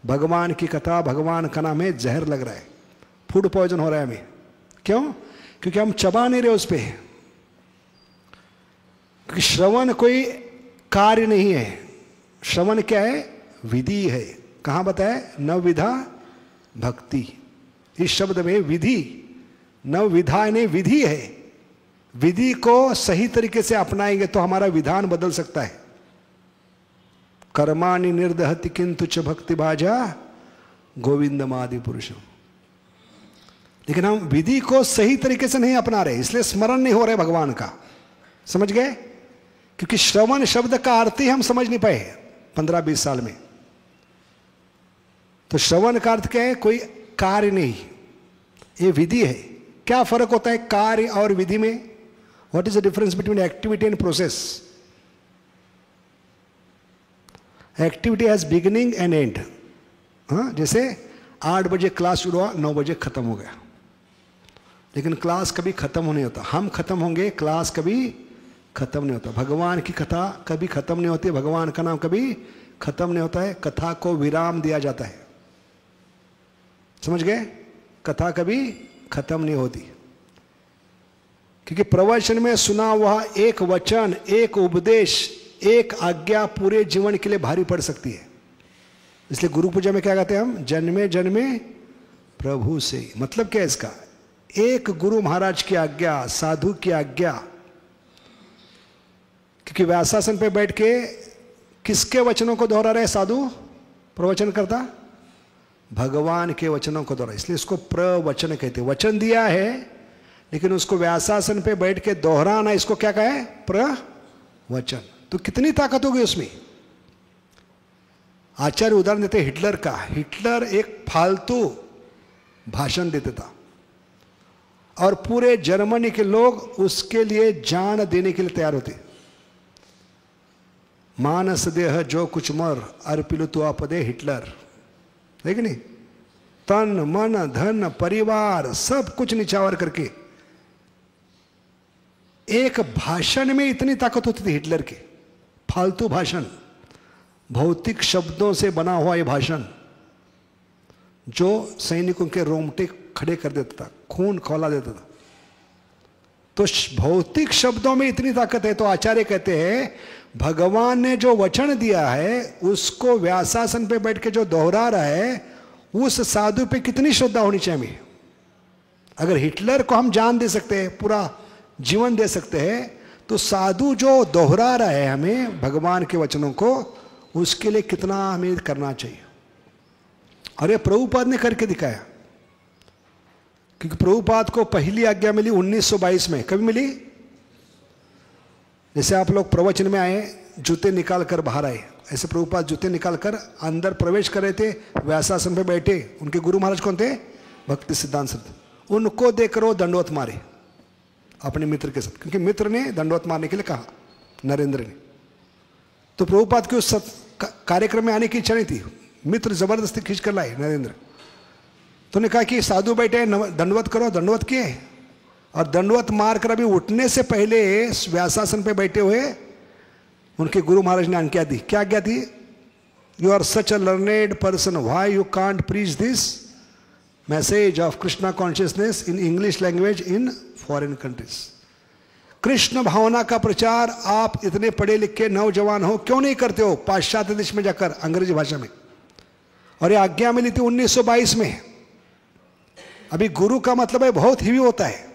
भगवान की कथा भगवान का नाम है जहर लग रहा है, फूड पॉइजन हो रहा है हमें। क्यों? क्योंकि हम चबा नहीं रहे उस पर। क्योंकि श्रवण कोई कार्य नहीं है, श्रवण क्या है, विधि है। कहाँ बताया, नवविधा भक्ति। इस शब्द में विधि, नवविधा यानी विधि है। विधि को सही तरीके से अपनाएंगे तो हमारा विधान बदल सकता है। कर्माणि निर्दहति किंतु च भक्ति भाजा गोविंदमादि पुरुषम। लेकिन हम विधि को सही तरीके से नहीं अपना रहे, इसलिए स्मरण नहीं हो रहे भगवान का। समझ गए? क्योंकि श्रवण शब्द का अर्थ ही हम समझ नहीं पाए 15-20 साल में। तो श्रवण का अर्थ क्या है, कोई कार्य नहीं, ये विधि है। क्या फर्क होता है कार्य और विधि में? What is the difference between activity and process? Activity has beginning and and. हाँ, जैसे 8 बजे क्लास शुरू हुआ, 9 बजे खत्म हो गया, लेकिन क्लास कभी खत्म नहीं होता। हम खत्म होंगे, क्लास कभी खत्म नहीं होता। भगवान की कथा कभी खत्म नहीं होती, भगवान का नाम कभी खत्म नहीं होता है। कथा को विराम दिया जाता है। समझ गए? कथा कभी खत्म नहीं होती, क्योंकि प्रवचन में सुना हुआ एक वचन, एक उपदेश, एक आज्ञा पूरे जीवन के लिए भारी पड़ सकती है। इसलिए गुरु पूजा में क्या कहते हैं हम, जन्मे जन्मे प्रभु से। मतलब क्या है इसका, एक गुरु महाराज की आज्ञा, साधु की आज्ञा। क्योंकि व्यासासन पे बैठ के किसके वचनों को दोहरा रहे साधु, प्रवचन करता, भगवान के वचनों को दोहरा, इसलिए इसको प्रवचन कहते हैं। वचन दिया है लेकिन उसको व्यासासन पे बैठ के दोहराना, इसको क्या कहे, प्रवचन। तो कितनी ताकत होगी उसमें। आचार्य उदाहरण देते हिटलर का। हिटलर एक फालतू भाषण देता था और पूरे जर्मनी के लोग उसके लिए जान देने के लिए तैयार होते। मानस देह जो कुछ मर अर्पिलु तो आपदे हिटलर, है कि नहीं? तन मन धन परिवार सब कुछ निछावर करके। एक भाषण में इतनी ताकत होती थी हिटलर के, फालतू भाषण, भौतिक शब्दों से बना हुआ यह भाषण जो सैनिकों के रोंगटे खड़े कर देता था, खून खौला देता था। तो भौतिक शब्दों में इतनी ताकत है। तो आचार्य कहते हैं भगवान ने जो वचन दिया है उसको व्यासासन पे बैठ के जो दोहरा रहा है, उस साधु पे कितनी श्रद्धा होनी चाहिए। अगर हिटलर को हम जान दे सकते हैं, पूरा जीवन दे सकते हैं, तो साधु जो दोहरा रहा है हमें भगवान के वचनों को, उसके लिए कितना हमें करना चाहिए। और ये प्रभुपाद ने करके दिखाया। क्योंकि प्रभुपाद को पहली आज्ञा मिली 1922 में। कभी मिली? जैसे आप लोग प्रवचन में आए, जूते निकाल कर बाहर आए, ऐसे प्रभुपाद जूते निकाल कर अंदर प्रवेश कर रहे थे, व्यासासन पे बैठे। उनके गुरु महाराज कौन थे? भक्ति सिद्धांत सरस्वती। उनको देखकर वो दंडवत मारे अपने मित्र के साथ, क्योंकि मित्र ने दंडवत मारने के लिए कहा, नरेंद्र ने। तो प्रभुपाद के उस कार्यक्रम में आने की इच्छा नहीं थी, मित्र जबरदस्ती खींच कर लाए नरेंद्र। तो ने कहा कि साधु बैठे दंडवत करो, दंडवत किए। और दंडवत मारकर अभी उठने से पहले व्यासासन पे बैठे हुए उनके गुरु महाराज ने आज्ञा दी। क्या आज्ञा दी? You are such a learned person, why you can't preach this message of Krishna consciousness in English language in foreign countries. Krishna भावना का प्रचार आप इतने पढ़े लिखे नौजवान हो, क्यों नहीं करते हो पाश्चात्य देश में जाकर अंग्रेजी भाषा में? और ये आज्ञा मिली थी 1922 में। अभी गुरु का मतलब है बहुत हेवी होता है,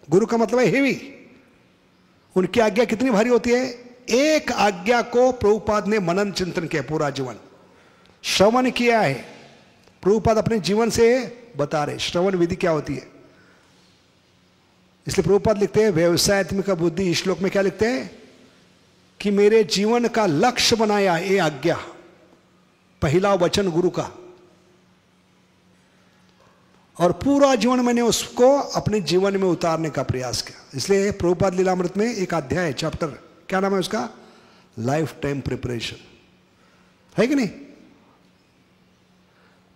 गुरु का मतलब है हेवी। उनकी आज्ञा कितनी भारी होती है? एक आज्ञा को प्रभुपाद ने मनन चिंतन किया, पूरा जीवन श्रवण किया है। प्रभुपाद अपने जीवन से बता रहे श्रवण विधि क्या होती है। इसलिए प्रभुपाद लिखते हैं व्यवसायत्मिका बुद्धि, इस श्लोक में क्या लिखते हैं कि मेरे जीवन का लक्ष्य बनाया ये आज्ञा, पहला वचन गुरु का, और पूरा जीवन मैंने उसको अपने जीवन में उतारने का प्रयास किया। इसलिए प्रभुपाद लीलामृत में एक अध्याय है, चैप्टर, क्या नाम है उसका? लाइफ टाइम प्रिपरेशन, है कि नहीं?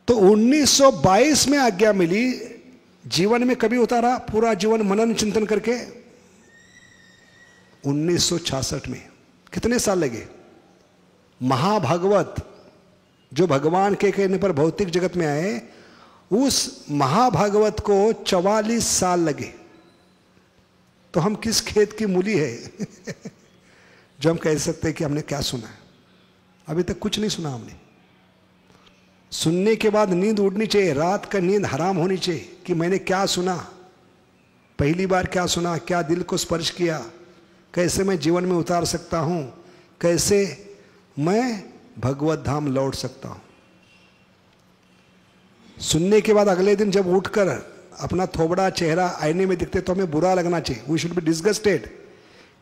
तो 1922 में आज्ञा मिली जीवन में कभी उतारा पूरा जीवन मनन चिंतन करके? 1966 में। कितने साल लगे? महाभागवत जो भगवान के कहने पर भौतिक जगत में आए, उस महाभागवत को 44 साल लगे। तो हम किस खेत की मूली है जो हम कह सकते हैं कि हमने क्या सुना है? अभी तक कुछ नहीं सुना हमने। सुनने के बाद नींद उड़नी चाहिए, रात का नींद हराम होनी चाहिए कि मैंने क्या सुना, पहली बार क्या सुना, क्या दिल को स्पर्श किया, कैसे मैं जीवन में उतार सकता हूं, कैसे मैं भगवत धाम लौट सकता हूं। सुनने के बाद अगले दिन जब उठकर अपना थोबड़ा चेहरा आईने में दिखते तो हमें बुरा लगना चाहिए। वी शुड बी डिस्गस्टेड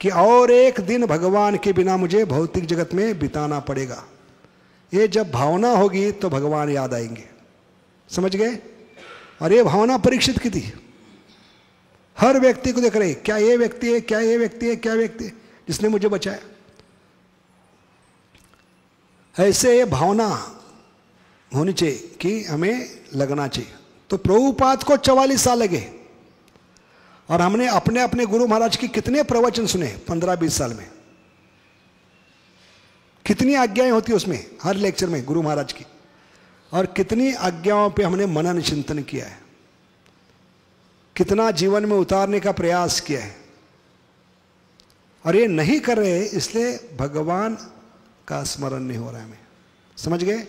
कि और एक दिन भगवान के बिना मुझे भौतिक जगत में बिताना पड़ेगा। ये जब भावना होगी तो भगवान याद आएंगे। समझ गए? और ये भावना परीक्षित की थी। हर व्यक्ति को देख रहे, क्या ये व्यक्ति है, क्या ये व्यक्ति है, क्या व्यक्ति है जिसने मुझे बचाया। ऐसे ये भावना होनी चाहिए कि हमें लगना चाहिए। तो प्रभुपाद को 44 साल लगे और हमने अपने अपने गुरु महाराज की कितने प्रवचन सुने 15-20 साल में। कितनी आज्ञाएं होती उसमें, हर लेक्चर में गुरु महाराज की, और कितनी आज्ञाओं पे हमने मनन चिंतन किया है, कितना जीवन में उतारने का प्रयास किया है। और ये नहीं कर रहे इसलिए भगवान का स्मरण नहीं हो रहा है हमें। समझ गए?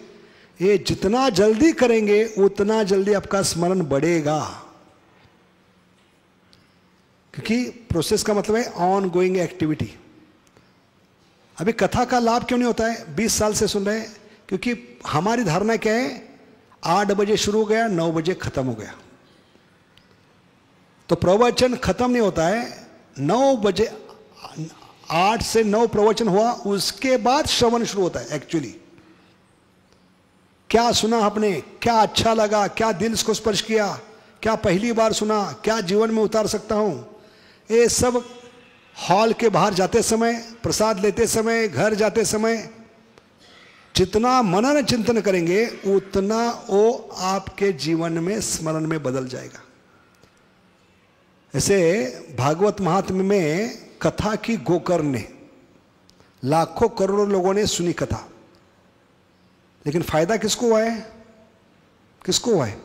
ये जितना जल्दी करेंगे उतना जल्दी आपका स्मरण बढ़ेगा, क्योंकि प्रोसेस का मतलब है ऑन गोइंग एक्टिविटी। अभी कथा का लाभ क्यों नहीं होता है? 20 साल से सुन रहे हैं, क्योंकि हमारी धारणा क्या है, 8 बजे शुरू हो गया, 9 बजे खत्म हो गया। तो प्रवचन खत्म नहीं होता है, 9 बजे 8 से 9 प्रवचन हुआ, उसके बाद श्रवण शुरू होता है। एक्चुअली क्या सुना आपने, क्या अच्छा लगा, क्या दिल को स्पर्श किया, क्या पहली बार सुना, क्या जीवन में उतार सकता हूं, ये सब हॉल के बाहर जाते समय, प्रसाद लेते समय, घर जाते समय जितना मनन चिंतन करेंगे उतना वो आपके जीवन में स्मरण में बदल जाएगा। ऐसे भागवत महात्म्य में कथा की गोकर्ण ने, लाखों करोड़ों लोगों ने सुनी कथा, लेकिन फायदा किसको हुआ है? किसको हुआ है?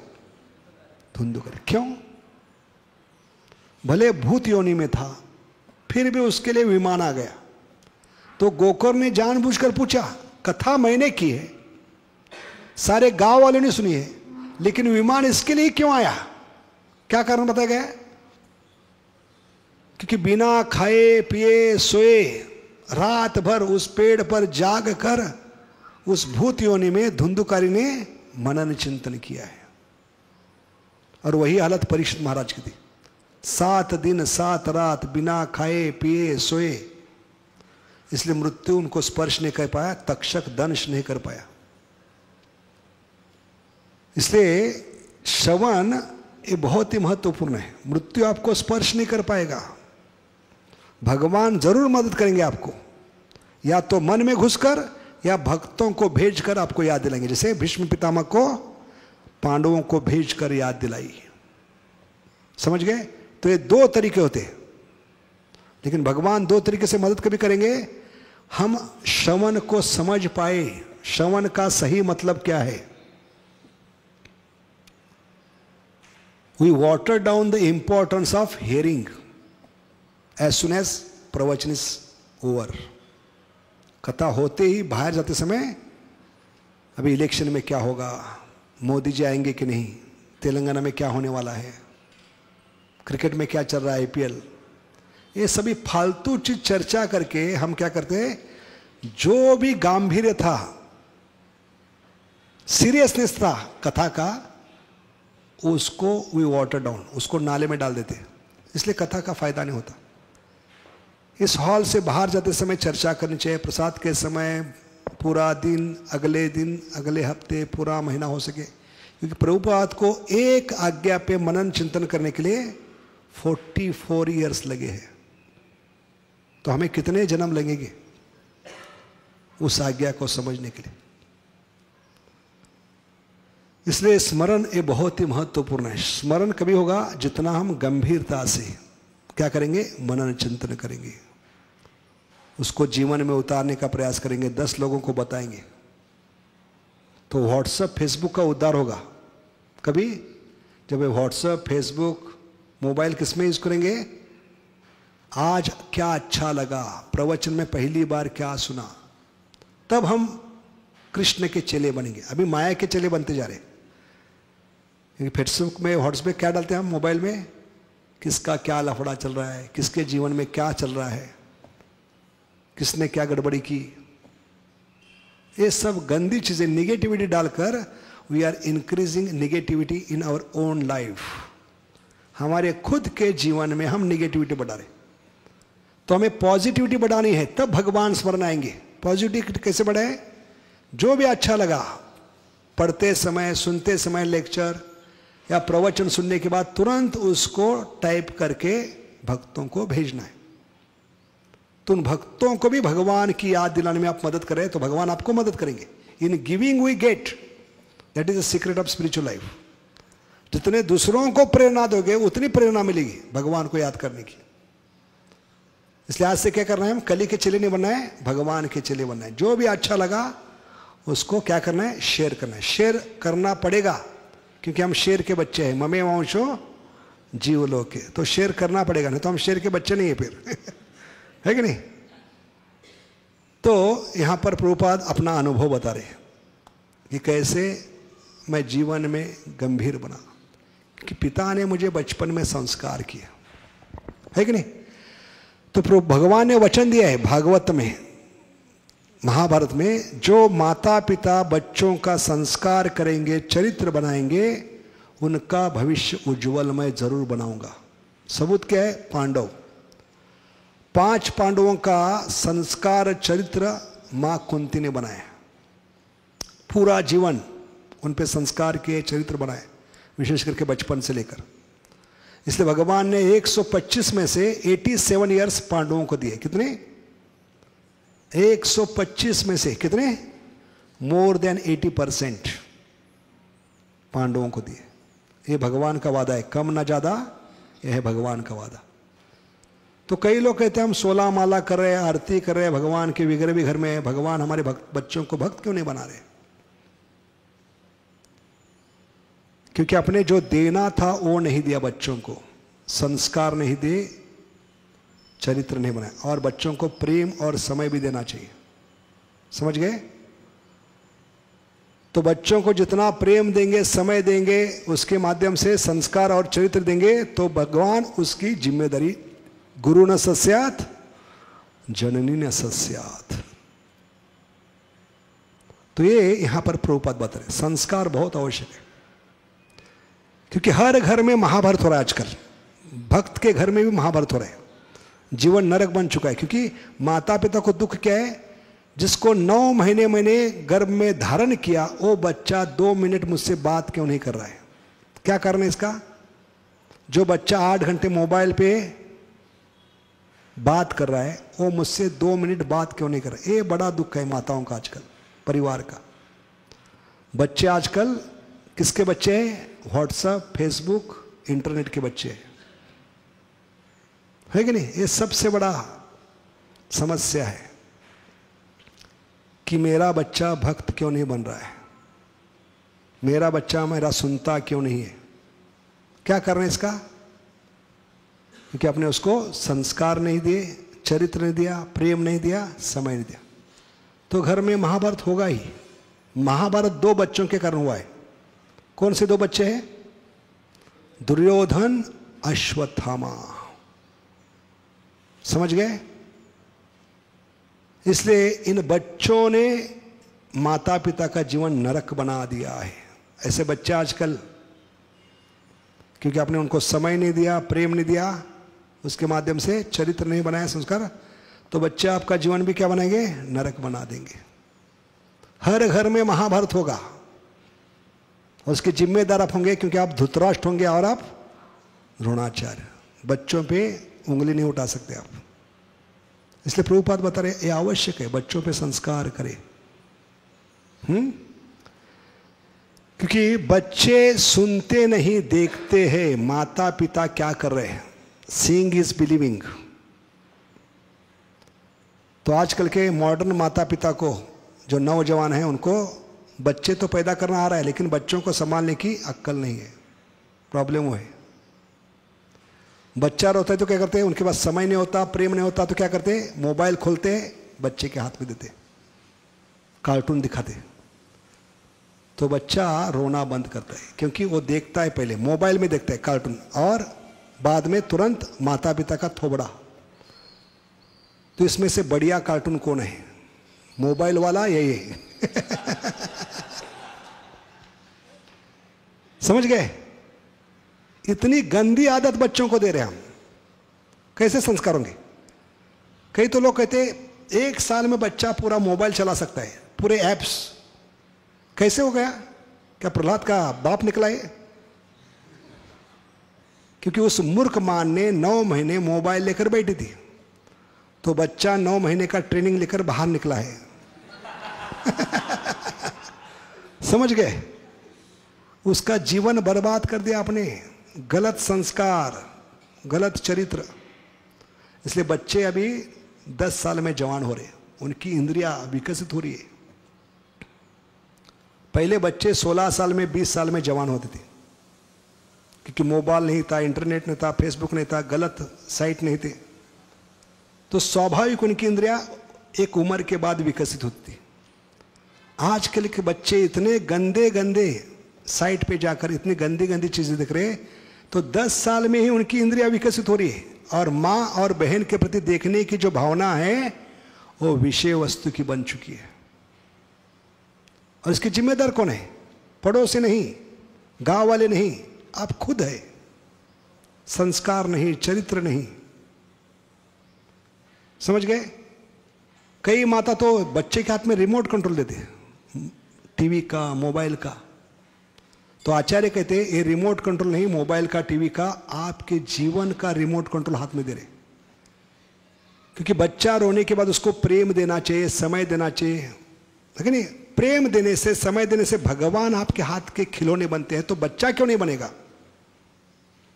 धुंधुकर। क्यों? भले भूत योनि में था, फिर भी उसके लिए विमान आ गया। तो गोकर्ण ने जानबूझकर पूछा, कथा मैंने की है, सारे गांव वालों ने सुनी है, लेकिन विमान इसके लिए क्यों आया? क्या कारण बताया गया? क्योंकि बिना खाए पिए सोए रात भर उस पेड़ पर जाग कर उस भूत योनि में धुंधुकारी ने मनन चिंतन किया है। और वही हालत परीक्षित महाराज की थी। 7 दिन 7 रात बिना खाए पिए सोए, इसलिए मृत्यु उनको स्पर्श नहीं कर पाया, तक्षक दंश नहीं कर पाया। इसलिए श्रवण ये बहुत ही महत्वपूर्ण है। मृत्यु आपको स्पर्श नहीं कर पाएगा, भगवान जरूर मदद करेंगे आपको, या तो मन में घुसकर या भक्तों को भेजकर आपको याद दिलाएंगे। जैसे भीष्म पितामह को पांडवों को भेजकर याद दिलाई। समझ गए? तो ये 2 तरीके होते हैं, लेकिन भगवान 2 तरीके से मदद कभी करेंगे। हम श्रवण को समझ पाए, श्रवण का सही मतलब क्या है। We water down the importance of hearing as soon as pravachan is over. कथा होते ही बाहर जाते समय, अभी इलेक्शन में क्या होगा, मोदी जी आएंगे कि नहीं, तेलंगाना में क्या होने वाला है, क्रिकेट में क्या चल रहा है, IPL, ये सभी फालतू चीज चर्चा करके हम क्या करते हैं, जो भी गांभीर्य था, सीरियसनेस था कथा का, उसको वी वाटर डाउन, उसको नाले में डाल देते, इसलिए कथा का फायदा नहीं होता। इस हॉल से बाहर जाते समय चर्चा करनी चाहिए, प्रसाद के समय, पूरा दिन, अगले दिन, अगले हफ्ते, पूरा महीना हो सके, क्योंकि प्रभुपाद को एक आज्ञा पे मनन चिंतन करने के लिए 44 ईयर्स लगे हैं। तो हमें कितने जन्म लगेंगे उस आज्ञा को समझने के लिए। इसलिए स्मरण ये बहुत ही महत्वपूर्ण है। स्मरण कभी होगा जितना हम गंभीरता से क्या करेंगे, मनन चिंतन करेंगे, उसको जीवन में उतारने का प्रयास करेंगे, 10 लोगों को बताएंगे, तो व्हाट्सएप फेसबुक का उद्धार होगा। कभी जब व्हाट्सएप फेसबुक मोबाइल किस में यूज करेंगे, आज क्या अच्छा लगा, प्रवचन में पहली बार क्या सुना, तब हम कृष्ण के चेले बनेंगे। अभी माया के चेले बनते जा रहे। फेसबुक में व्हाट्सएप क्या डालते हैं हम मोबाइल में, किसका क्या लफड़ा चल रहा है, किसके जीवन में क्या चल रहा है, किसने क्या गड़बड़ी की, ये सब गंदी चीजें निगेटिविटी डालकर we are increasing negativity in our own life. हमारे खुद के जीवन में हम निगेटिविटी बढ़ा रहे, तो हमें पॉजिटिविटी बढ़ानी है, तब भगवान स्मरण आएंगे। पॉजिटिविटी कैसे बढ़ाए, जो भी अच्छा लगा पढ़ते समय, सुनते समय लेक्चर या प्रवचन सुनने के बाद तुरंत उसको टाइप करके भक्तों को भेजना है। तो उन भक्तों को भी भगवान की याद दिलाने में आप मदद करें तो भगवान आपको मदद करेंगे। In giving we get, that is the secret of spiritual life. जितने दूसरों को प्रेरणा दोगे उतनी प्रेरणा मिलेगी भगवान को याद करने की। इसलिए आज से क्या करना है, हम कली के चेले नहीं बनना है, भगवान के चेले बनना है। जो भी अच्छा लगा उसको क्या करना है, शेयर करना है। शेयर करना पड़ेगा क्योंकि हम शेर के बच्चे हैं, ममे वंशो जीवलोक के, तो शेयर करना पड़ेगा, नहीं तो हम शेर के बच्चे नहीं है फिर है कि नहीं। तो यहां पर प्रभुपाद अपना अनुभव बता रहे हैं कि कैसे मैं जीवन में गंभीर बना, कि पिता ने मुझे बचपन में संस्कार किया, है कि नहीं। तो भगवान ने वचन दिया है भागवत में, महाभारत में, जो माता पिता बच्चों का संस्कार करेंगे, चरित्र बनाएंगे, उनका भविष्य उज्जवलमय जरूर बनाऊंगा। सबूत क्या है, पांडव, 5 पांडवों का संस्कार चरित्र मां कुंती ने बनाया, पूरा जीवन उन पे संस्कार किए, चरित्र बनाए, विशेष करके बचपन से लेकर। इसलिए भगवान ने 125 में से 87 ईयर्स पांडवों को दिए। कितने, 125 में से कितने, मोर देन 80% पांडवों को दिए। ये भगवान का वादा है, कम ना ज्यादा, यह है भगवान का वादा। तो कई लोग कहते हैं हम 16 माला कर रहे हैं, आरती कर रहे हैं, भगवान के विग्रह भी घर में है, भगवान हमारे बच्चों को भक्त क्यों नहीं बना रहे। क्योंकि अपने जो देना था वो नहीं दिया बच्चों को, संस्कार नहीं दिए, चरित्र नहीं बनाया, और बच्चों को प्रेम और समय भी देना चाहिए। समझ गए। तो बच्चों को जितना प्रेम देंगे, समय देंगे, उसके माध्यम से संस्कार और चरित्र देंगे, तो भगवान उसकी जिम्मेदारी, गुरु न सस्यात जननी न सस्यात। तो ये यहां पर प्रभुपाद बता रहे, संस्कार बहुत आवश्यक है। क्योंकि हर घर में महाभारत हो रहा है आजकल, भक्त के घर में भी महाभारत हो रहा है, जीवन नरक बन चुका है। क्योंकि माता पिता को दुख क्या है, जिसको 9 महीने मैंने गर्भ में धारण किया, वो बच्चा 2 मिनट मुझसे बात क्यों नहीं कर रहा है। क्या कारण है इसका, जो बच्चा 8 घंटे मोबाइल पे बात कर रहा है, वो मुझसे 2 मिनट बात क्यों नहीं कर रहा है। ये बड़ा दुख है माताओं का आजकल, परिवार का। बच्चे आजकल किसके बच्चे हैं, व्हाट्सएप, फेसबुक, इंटरनेट के बच्चे है कि नहीं। ये सबसे बड़ा समस्या है कि मेरा बच्चा भक्त क्यों नहीं बन रहा है, मेरा बच्चा मेरा सुनता क्यों नहीं है। क्या कर रहे हैं इसका, क्योंकि आपने उसको संस्कार नहीं दिए, चरित्र नहीं दिया, प्रेम नहीं दिया, समय नहीं दिया। तो घर में महाभारत होगा ही। महाभारत 2 बच्चों के कारण हुआ है। कौन से 2 बच्चे हैं, दुर्योधन, अश्वत्थामा। समझ गए। इसलिए इन बच्चों ने माता पिता का जीवन नरक बना दिया है। ऐसे बच्चे आजकल, क्योंकि आपने उनको समय नहीं दिया, प्रेम नहीं दिया, उसके माध्यम से चरित्र नहीं बनाया, संस्कार, तो बच्चे आपका जीवन भी क्या बनाएंगे, नरक बना देंगे। हर घर में महाभारत होगा, उसके जिम्मेदार आप होंगे, क्योंकि आप धृतराष्ट्र होंगे और आप द्रोणाचार्य। बच्चों पे उंगली नहीं उठा सकते आप। इसलिए प्रभुपाद बता रहे ये आवश्यक है, बच्चों पे संस्कार करें। क्योंकि क्योंकि बच्चे सुनते नहीं, देखते हैं माता पिता क्या कर रहे हैं। Seeing is believing. तो आजकल के मॉडर्न माता पिता को, जो नौजवान हैं, उनको बच्चे तो पैदा करना आ रहा है, लेकिन बच्चों को संभालने की अक्ल नहीं है। प्रॉब्लम वो है। बच्चा रोता है तो क्या करते हैं, उनके पास समय नहीं होता, प्रेम नहीं होता, तो क्या करते हैं, मोबाइल खोलते हैं, बच्चे के हाथ में देते, कार्टून दिखाते, तो बच्चा रोना बंद करता है। क्योंकि वो देखता है, पहले मोबाइल में देखता है कार्टून, और बाद में तुरंत माता पिता का थोबड़ा। तो इसमें से बढ़िया कार्टून कौन है, मोबाइल वाला या ये? समझ गए? इतनी गंदी आदत बच्चों को दे रहे हैं हम, कैसे संस्कार होंगे? कई तो लोग कहते 1 साल में बच्चा पूरा मोबाइल चला सकता है, पूरे ऐप्स। कैसे हो गया? क्या प्रहलाद का बाप निकला है? क्योंकि उस मूर्ख मां ने 9 महीने मोबाइल लेकर बैठी थी, तो बच्चा 9 महीने का ट्रेनिंग लेकर बाहर निकला है। समझ गए? उसका जीवन बर्बाद कर दिया आपने। गलत संस्कार, गलत चरित्र। इसलिए बच्चे अभी 10 साल में जवान हो रहे, उनकी इंद्रियां विकसित हो रही है। पहले बच्चे 16 साल में, 20 साल में जवान होते थे, क्योंकि मोबाइल नहीं था, इंटरनेट नहीं था, फेसबुक नहीं था, गलत साइट नहीं थे। तो स्वाभाविक उनकी इंद्रियां एक उम्र के बाद विकसित होती थी। आजकल के बच्चे इतने गंदे गंदे साइट पे जाकर इतनी गंदी गंदी चीजें देख रहे, तो 10 साल में ही उनकी इंद्रियां विकसित हो रही है, और माँ और बहन के प्रति देखने की जो भावना है वो विषय वस्तु की बन चुकी है। और इसकी जिम्मेदार कौन है? पड़ोसी नहीं, गांव वाले नहीं, आप खुद है। संस्कार नहीं, चरित्र नहीं। समझ गए? कई माता तो बच्चे के हाथ में रिमोट कंट्रोल देते हैं, टीवी का, मोबाइल का। तो आचार्य कहते हैं ये रिमोट कंट्रोल नहीं, मोबाइल का, टीवी का, आपके जीवन का रिमोट कंट्रोल हाथ में दे रहे। क्योंकि बच्चा रोने के बाद उसको प्रेम देना चाहिए, समय देना चाहिए, है नहीं? प्रेम देने से, समय देने से भगवान आपके हाथ के खिलौने बनते हैं, तो बच्चा क्यों नहीं बनेगा?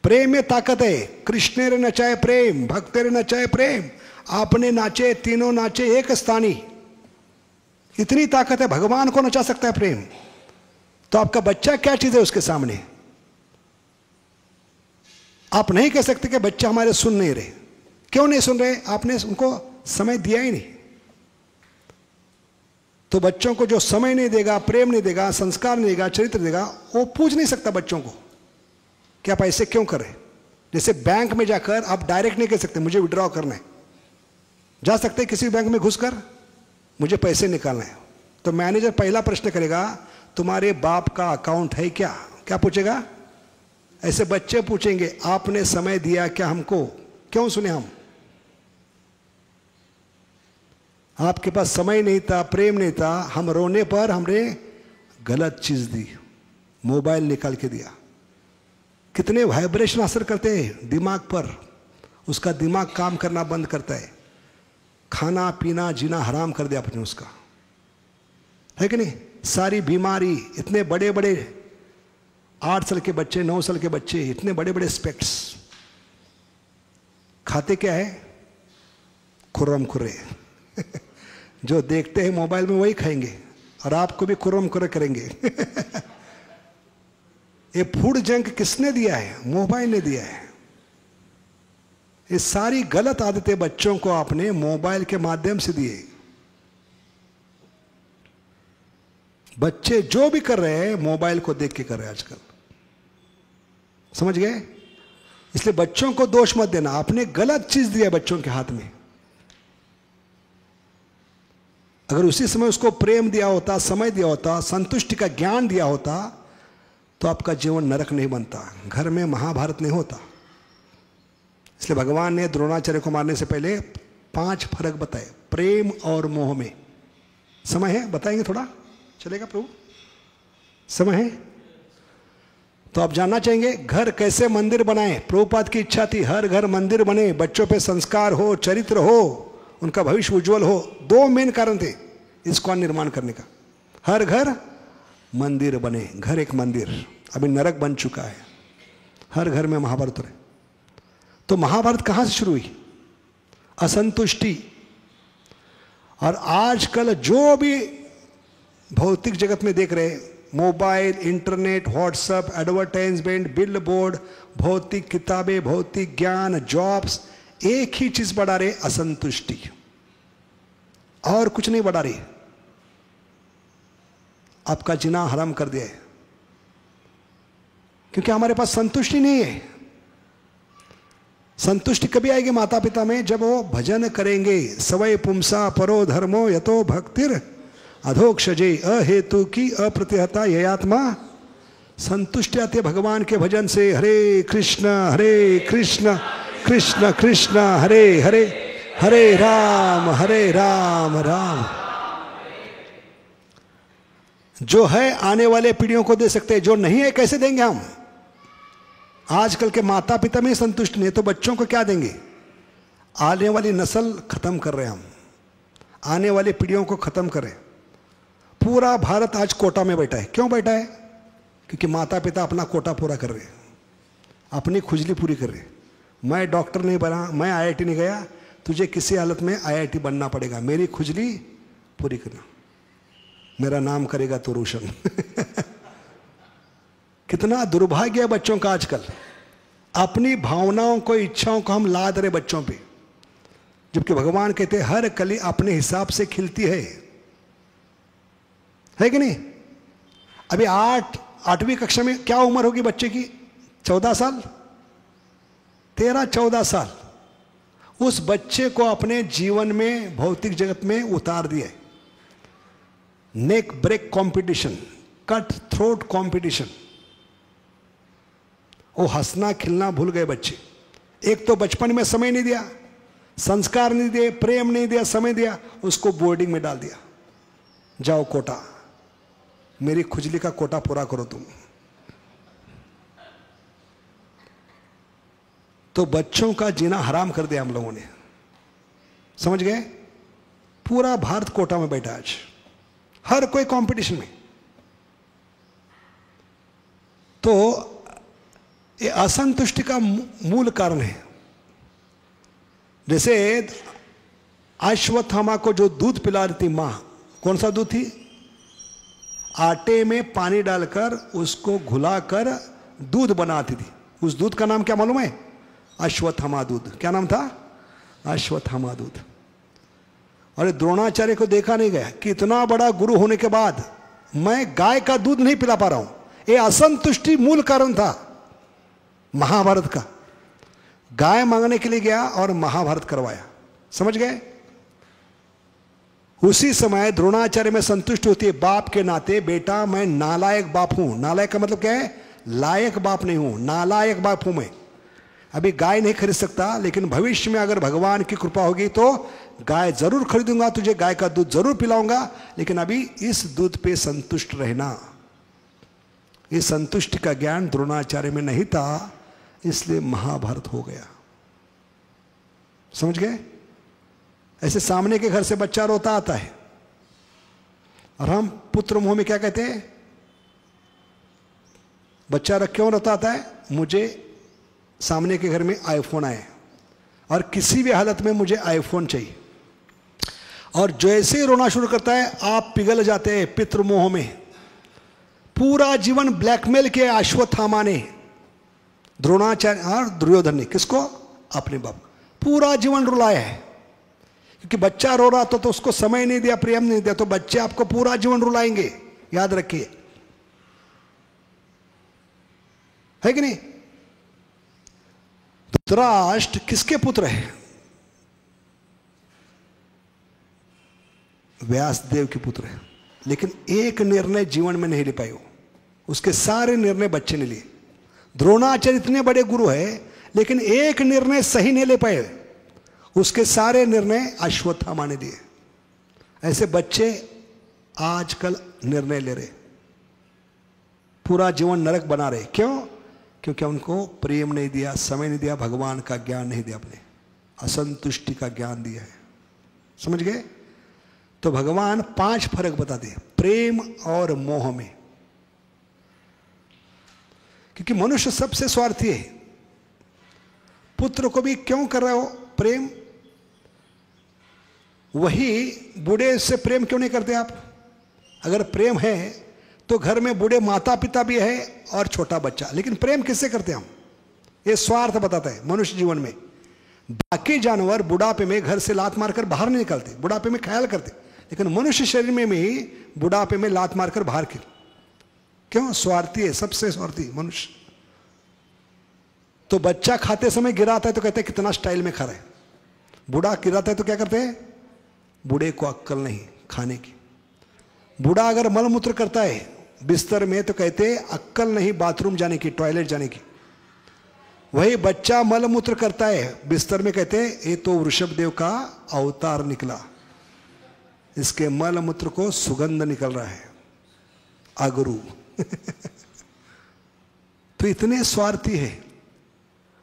प्रेम में ताकत है। कृष्ण रे नचाए प्रेम, भक्त रे नचाए प्रेम, आपने नाचे, तीनों नाचे एक स्थानी। इतनी ताकत है, भगवान को नचा सकता है प्रेम। तो आपका बच्चा क्या चीज है उसके सामने? आप नहीं कह सकते कि बच्चा हमारे सुन नहीं रहे। क्यों नहीं सुन रहे? आपने उनको समय दिया ही नहीं। तो बच्चों को जो समय नहीं देगा, प्रेम नहीं देगा, संस्कार नहीं देगा, चरित्र देगा, वो पूछ नहीं सकता बच्चों को कि आप ऐसे क्यों कर रहे। जैसे बैंक में जाकर आप डायरेक्ट नहीं कह सकते मुझे विड्रॉ करना है। जा सकते किसी बैंक में घुसकर मुझे पैसे निकालना है, तो मैनेजर पहला प्रश्न करेगा तुम्हारे बाप का अकाउंट है क्या? क्या पूछेगा? ऐसे बच्चे पूछेंगे आपने समय दिया क्या हमको? क्यों सुने हम? आपके पास समय नहीं था, प्रेम नहीं था, हम रोने पर हमने गलत चीज दी, मोबाइल निकाल के दिया। कितने वाइब्रेशन असर करते हैं दिमाग पर, उसका दिमाग काम करना बंद करता है। खाना पीना जीना हराम कर दिया आपने उसका, है कि नहीं? सारी बीमारी, इतने बड़े बड़े 8 साल के बच्चे, 9 साल के बच्चे, इतने बड़े बड़े स्पेक्ट्स, खाते क्या है? खुर्रम खुर्रे। जो देखते हैं मोबाइल में वही खाएंगे, और आपको भी खुर्रम खुर्रे करेंगे। ये फूड जंक किसने दिया है? मोबाइल ने दिया है। ये सारी गलत आदतें बच्चों को आपने मोबाइल के माध्यम से दिए। बच्चे जो भी कर रहे हैं मोबाइल को देख के कर रहे हैं आजकल। समझ गए? इसलिए बच्चों को दोष मत देना, आपने गलत चीज दिया बच्चों के हाथ में। अगर उसी समय उसको प्रेम दिया होता, समय दिया होता, संतुष्टि का ज्ञान दिया होता, तो आपका जीवन नरक नहीं बनता, घर में महाभारत नहीं होता। इसलिए भगवान ने द्रोणाचार्य को मारने से पहले 5 फर्क बताए प्रेम और मोह में। समय है? बताएंगे थोड़ा, चलेगा प्रभु? समय है? तो आप जानना चाहेंगे घर कैसे मंदिर बनाएं। प्रभुपाद की इच्छा थी हर घर मंदिर बने, बच्चों पे संस्कार हो, चरित्र हो, उनका भविष्य उज्जवल हो। 2 मेन कारण थे इस्कॉन निर्माण करने का। हर घर मंदिर बने, घर एक मंदिर। अभी नरक बन चुका है, हर घर में महाभारत रहे। तो महाभारत कहां से शुरू हुई? असंतुष्टि। और आजकल जो भी भौतिक जगत में देख रहे, mobile, internet, WhatsApp, advertisement, bill board, भौतिक किताबें, भौतिक ज्ञान, जॉब्स, एक ही चीज बढ़ा रहे, असंतुष्टि, और कुछ नहीं बढ़ा रही। आपका जीना हराम कर दिया है, क्योंकि हमारे पास संतुष्टि नहीं है। संतुष्टि कभी आएगी माता पिता में? जब वो भजन करेंगे। सवय पुंसा परो धर्मो यतो भक्तिर अधोक्षजे अहेतु की अप्रतिहता ये आत्मा। संतुष्टि आती है भगवान के भजन से। हरे कृष्ण कृष्ण कृष्ण हरे हरे, हरे राम राम। जो है आने वाले पीढ़ियों को दे सकते हैं, जो नहीं है कैसे देंगे हम? आजकल के माता पिता में संतुष्ट नहीं, तो बच्चों को क्या देंगे? आने वाली नस्ल खत्म कर रहे हैं हम, आने वाली पीढ़ियों को खत्म कर रहे हैं। पूरा भारत आज कोटा में बैठा है। क्यों बैठा है? क्योंकि माता पिता अपना कोटा पूरा कर रहे हैं, अपनी खुजली पूरी कर रहे हैं। मैं डॉक्टर नहीं बना, मैं IIT नहीं गया, तुझे किसी हालत में IIT बनना पड़ेगा, मेरी खुजली पूरी करना, मेरा नाम करेगा तो रोशन। कितना दुर्भाग्य है बच्चों का आजकल। अपनी भावनाओं को, इच्छाओं को हम लाद रहे बच्चों पे, जबकि भगवान कहते हैं हर कली अपने हिसाब से खिलती है कि नहीं? अभी 8वीं कक्षा में क्या उम्र होगी बच्चे की? 14 साल, 13-14 साल। उस बच्चे को अपने जीवन में, भौतिक जगत में उतार दिया। Neck break competition, cut throat competition. वो हंसना खिलना भूल गए बच्चे। एक तो बचपन में समय नहीं दिया, संस्कार नहीं दिए, प्रेम नहीं दिया, समय दिया, उसको बोर्डिंग में डाल दिया। जाओ कोटा, मेरी खुजली का कोटा पूरा करो तुम। तो बच्चों का जीना हराम कर दिया हम लोगों ने, समझ गए? पूरा भारत कोटा में बैठा आज, हर कोई कंपटीशन में। तो ये असंतुष्टि का मूल कारण है। जैसे अश्वत्थामा को जो दूध पिला रही थी मां, कौन सा दूध थी? आटे में पानी डालकर उसको घुलाकर दूध बनाती थी। उस दूध का नाम क्या मालूम है? अश्वत्थामा दूध। क्या नाम था? अश्वत्थामा दूध। और द्रोणाचार्य को देखा नहीं गया कि इतना बड़ा गुरु होने के बाद मैं गाय का दूध नहीं पिला पा रहा हूं। ये असंतुष्टि मूल कारण था महाभारत का। गाय मांगने के लिए गया और महाभारत करवाया, समझ गए? उसी समय द्रोणाचार्य में संतुष्ट होती है बाप के नाते। बेटा मैं नालायक बाप हूं। नालायक का मतलब क्या है? लायक बाप नहीं हूं, नालायक बाप हूं मैं। अभी गाय नहीं खरीद सकता, लेकिन भविष्य में अगर भगवान की कृपा होगी तो गाय जरूर खरीदूंगा, तुझे गाय का दूध जरूर पिलाऊंगा, लेकिन अभी इस दूध पे संतुष्ट रहना। इस संतुष्टि का ज्ञान द्रोणाचार्य में नहीं था, इसलिए महाभारत हो गया, समझ गए? ऐसे सामने के घर से बच्चा रोता आता है और हम पुत्र मोह में क्या कहते हैं? बच्चा क्यों रोता आता है? मुझे सामने के घर में आईफोन आए और किसी भी हालत में मुझे आईफोन चाहिए। और जैसे ही रोना शुरू करता है आप पिघल जाते हैं पितृ मोह में। पूरा जीवन ब्लैकमेल किया अश्वत्थामा ने, द्रोणाचार्य और दुर्योधन ने। किसको? अपने बाप। पूरा जीवन रुलाया है, क्योंकि बच्चा रो रहा तो उसको समय नहीं दिया, प्रेम नहीं दिया, तो बच्चे आपको पूरा जीवन रुलाएंगे, याद रखिए, है कि नहीं? धृतराष्ट्र किसके पुत्र है? व्यासदेव के पुत्र है। लेकिन एक निर्णय जीवन में नहीं ले पाए वो, उसके सारे निर्णय बच्चे ने लिए। द्रोणाचार्य इतने बड़े गुरु है, लेकिन एक निर्णय सही नहीं ले पाए, उसके सारे निर्णय अश्वत्थामा ने दिए। ऐसे बच्चे आजकल निर्णय ले रहे, पूरा जीवन नरक बना रहे। क्यों? क्योंकि उनको प्रेम नहीं दिया, समय नहीं दिया, भगवान का ज्ञान नहीं दिया, अपने असंतुष्टि का ज्ञान दिया है, समझ गए? तो भगवान 5 फर्क बता दिए प्रेम और मोह में। क्योंकि मनुष्य सबसे स्वार्थी है। पुत्र को भी क्यों कर रहे हो प्रेम? वही बूढ़े से प्रेम क्यों नहीं करते आप? अगर प्रेम है तो घर में बूढ़े माता पिता भी है और छोटा बच्चा, लेकिन प्रेम किससे करते हैं हम? ये स्वार्थ बताता है मनुष्य जीवन में। बाकी जानवर बुढ़ापे में घर से लात मारकर बाहर नहीं निकलते, बुढ़ापे में ख्याल करते, लेकिन मनुष्य शरीर में भी बुढ़ापे में लात मारकर बाहर क्यों? स्वार्थी है, सबसे स्वार्थी मनुष्य। तो बच्चा खाते समय गिराता है तो कहते हैं कितना स्टाइल में खा रहा है। बूढ़ा गिराता है तो क्या करते हैं? बूढ़े को अक्ल नहीं खाने की। बूढ़ा अगर मलमूत्र करता है बिस्तर में तो कहते हैं अक्ल नहीं बाथरूम जाने की, टॉयलेट जाने की। वही बच्चा मलमूत्र करता है बिस्तर में, कहते हैं ये तो वृषभदेव का अवतार निकला, इसके मलमूत्र को सुगंध निकल रहा है, अगरू। तो इतने स्वार्थी है।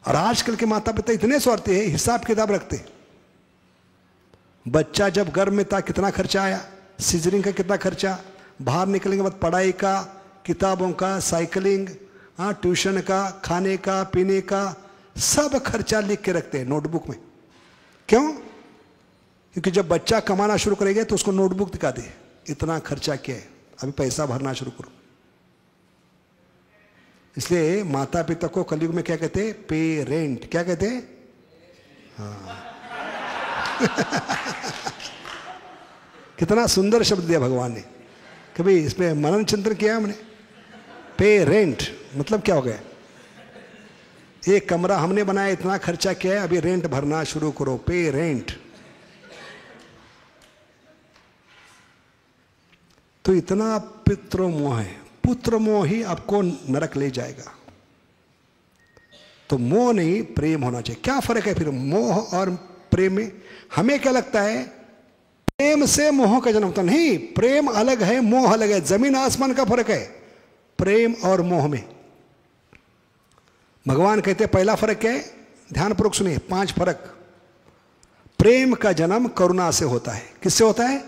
और आजकल के माता पिता इतने स्वार्थी है, हिसाब किताब रखते। बच्चा जब गर्भ में था कितना खर्चा आया, सीजरिंग का कितना खर्चा, बाहर निकलने के बाद पढ़ाई का, किताबों का, साइकिलिंग, हाँ ट्यूशन का, खाने का, पीने का, सब खर्चा लिख के रखते हैं नोटबुक में। क्यों? क्योंकि जब बच्चा कमाना शुरू करेगा तो उसको नोटबुक दिखा दे, इतना खर्चा किया है, अभी पैसा भरना शुरू करो। इसलिए माता पिता को कलयुग में क्या कहते हैं? पेरेंट। क्या कहते हैं? हाँ। कितना सुंदर शब्द दिया भगवान ने। कभी इसमें मनन चिंतन किया हमने? पेरेंट मतलब क्या हो गया? एक कमरा हमने बनाया, इतना खर्चा किया है, अभी रेंट भरना शुरू करो, पे रेंट। तो इतना पितृमोह है, पुत्र मोह ही आपको नरक ले जाएगा। तो मोह नहीं, प्रेम होना चाहिए। क्या फर्क है फिर मोह और प्रेम में? हमें क्या लगता है प्रेम से मोह का जन्म होता नहीं। प्रेम अलग है, मोह अलग है, जमीन आसमान का फर्क है प्रेम और मोह में। भगवान कहते हैं पहला फर्क क्या है? ध्यानपूर्वक सुनिए, 5 फर्क। प्रेम का जन्म करुणा से होता है। किससे होता है?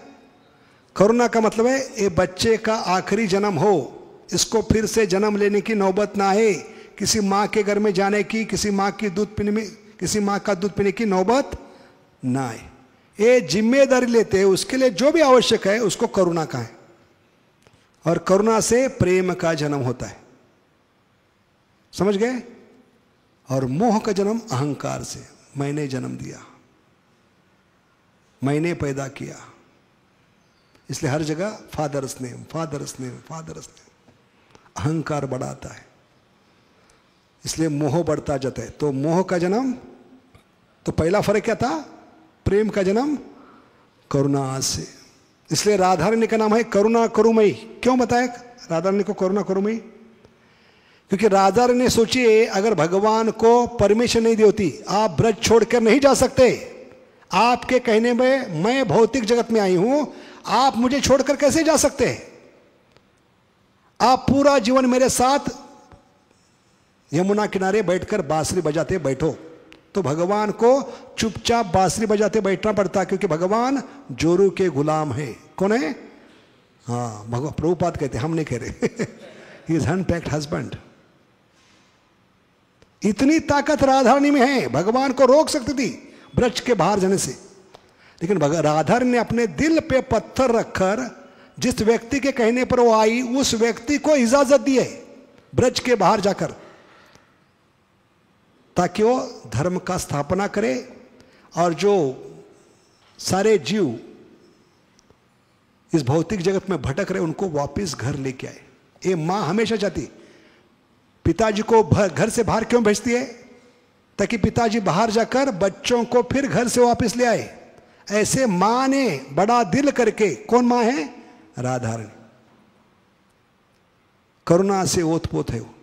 करुणा का मतलब है ये बच्चे का आखिरी जन्म हो, इसको फिर से जन्म लेने की नौबत ना आए, किसी माँ के घर में जाने की, किसी माँ का दूध पीने की नौबत ना आए। ये जिम्मेदारी लेते हैं, उसके लिए जो भी आवश्यक है उसको करुणा का है। और करुणा से प्रेम का जन्म होता है। समझ गए? और मोह का जन्म अहंकार से, मैंने जन्म दिया, मैंने पैदा किया, इसलिए हर जगह father's name, father's name, father's name. अहंकार बढ़ाता है, इसलिए मोह बढ़ता जाता है। तो मोह का जन्म, तो पहला फर्क क्या था? प्रेम का जन्म करुणा से। इसलिए राधा रानी का नाम है करुणा करुमयी। क्यों बताया राधा रानी को करुणा करुमयी? क्योंकि राधा रानी सोचिए, अगर भगवान को परमिशन नहीं दी होती, आप ब्रज छोड़कर नहीं जा सकते। आपके कहने में मैं भौतिक जगत में आई हूं, आप मुझे छोड़कर कैसे जा सकते हैं? आप पूरा जीवन मेरे साथ यमुना किनारे बैठकर बांसुरी बजाते बैठो। तो भगवान को चुपचाप बांसुरी बजाते बैठना पड़ता, क्योंकि भगवान जोरू के गुलाम है। कौन है? हाँ, भगवान। प्रभुपाद कहते, हम नहीं कह रहे। He is unpacked husband. इतनी ताकत राधा रानी में है, भगवान को रोक सकती थी ब्रज के बाहर जाने से, लेकिन राधा रानी ने अपने दिल पे पत्थर रखकर जिस व्यक्ति के कहने पर वो आई, उस व्यक्ति को इजाजत दी है ब्रज के बाहर जाकर, ताकि वो धर्म का स्थापना करे और जो सारे जीव इस भौतिक जगत में भटक रहे उनको वापस घर लेके आए। ये मां हमेशा चाहती, पिताजी को घर से बाहर क्यों भेजती है? ताकि पिताजी बाहर जाकर बच्चों को फिर घर से वापस ले आए। ऐसे मां ने बड़ा दिल करके, कौन मां है? राधा रानी। करुणा से ओतपोत है वो,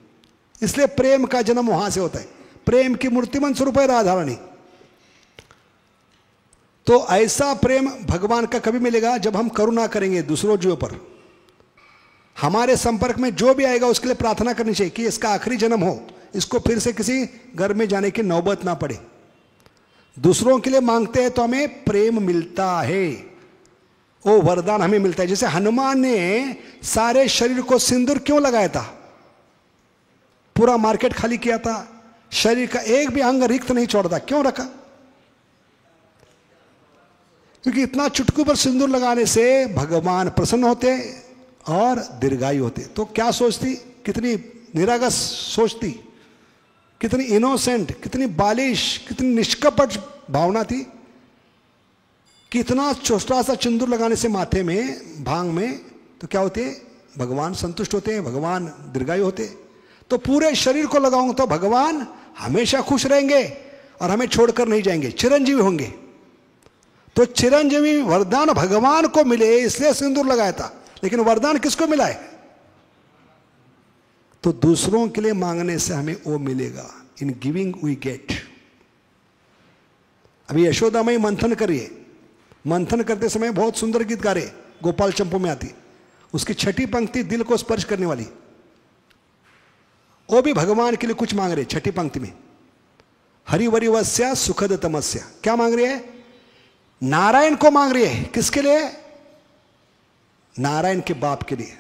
इसलिए प्रेम का जन्म वहां से होता है। प्रेम की मूर्तिमान स्वरूप है राधा रानी। तो ऐसा प्रेम भगवान का कभी मिलेगा जब हम करुणा करेंगे दूसरों जीवों पर। हमारे संपर्क में जो भी आएगा उसके लिए प्रार्थना करनी चाहिए कि इसका आखिरी जन्म हो, इसको फिर से किसी घर में जाने की नौबत ना पड़े। दूसरों के लिए मांगते हैं तो हमें प्रेम मिलता है, वो वरदान हमें मिलता है। जैसे हनुमान ने सारे शरीर को सिंदूर क्यों लगाया था? पूरा मार्केट खाली किया था, शरीर का एक भी अंग रिक्त नहीं छोड़ता। क्यों रखा? क्योंकि इतना चुटकू पर सिंदूर लगाने से भगवान प्रसन्न होते और दीर्घायु होते। तो क्या सोचती, कितनी निरागस सोचती, कितनी इनोसेंट, कितनी बालिश, कितनी निष्कपट भावना थी। कितना छोटा सा सिंदूर लगाने से माथे में, भांग में, तो क्या होते? भगवान संतुष्ट होते हैं, भगवान दीर्घायु होते। तो पूरे शरीर को लगाऊंगा तो भगवान हमेशा खुश रहेंगे और हमें छोड़कर नहीं जाएंगे, चिरंजीवी होंगे। तो चिरंजीवी वरदान भगवान को मिले इसलिए सिंदूर लगाया था। लेकिन वरदान किसको मिला है? तो दूसरों के लिए मांगने से हमें वो मिलेगा। In giving we get. अभी यशोदा माई मंथन करिए, मंथन करते समय बहुत सुंदर गीत गा रहे, गोपाल चंपू में आती। उसकी छठी पंक्ति दिल को स्पर्श करने वाली। वो भी भगवान के लिए कुछ मांग रहे। छठी पंक्ति में हरिवरिवस्या सुखद तमस्या, क्या मांग रही है? नारायण को मांग रही है। किसके लिए? नारायण के बाप के लिए।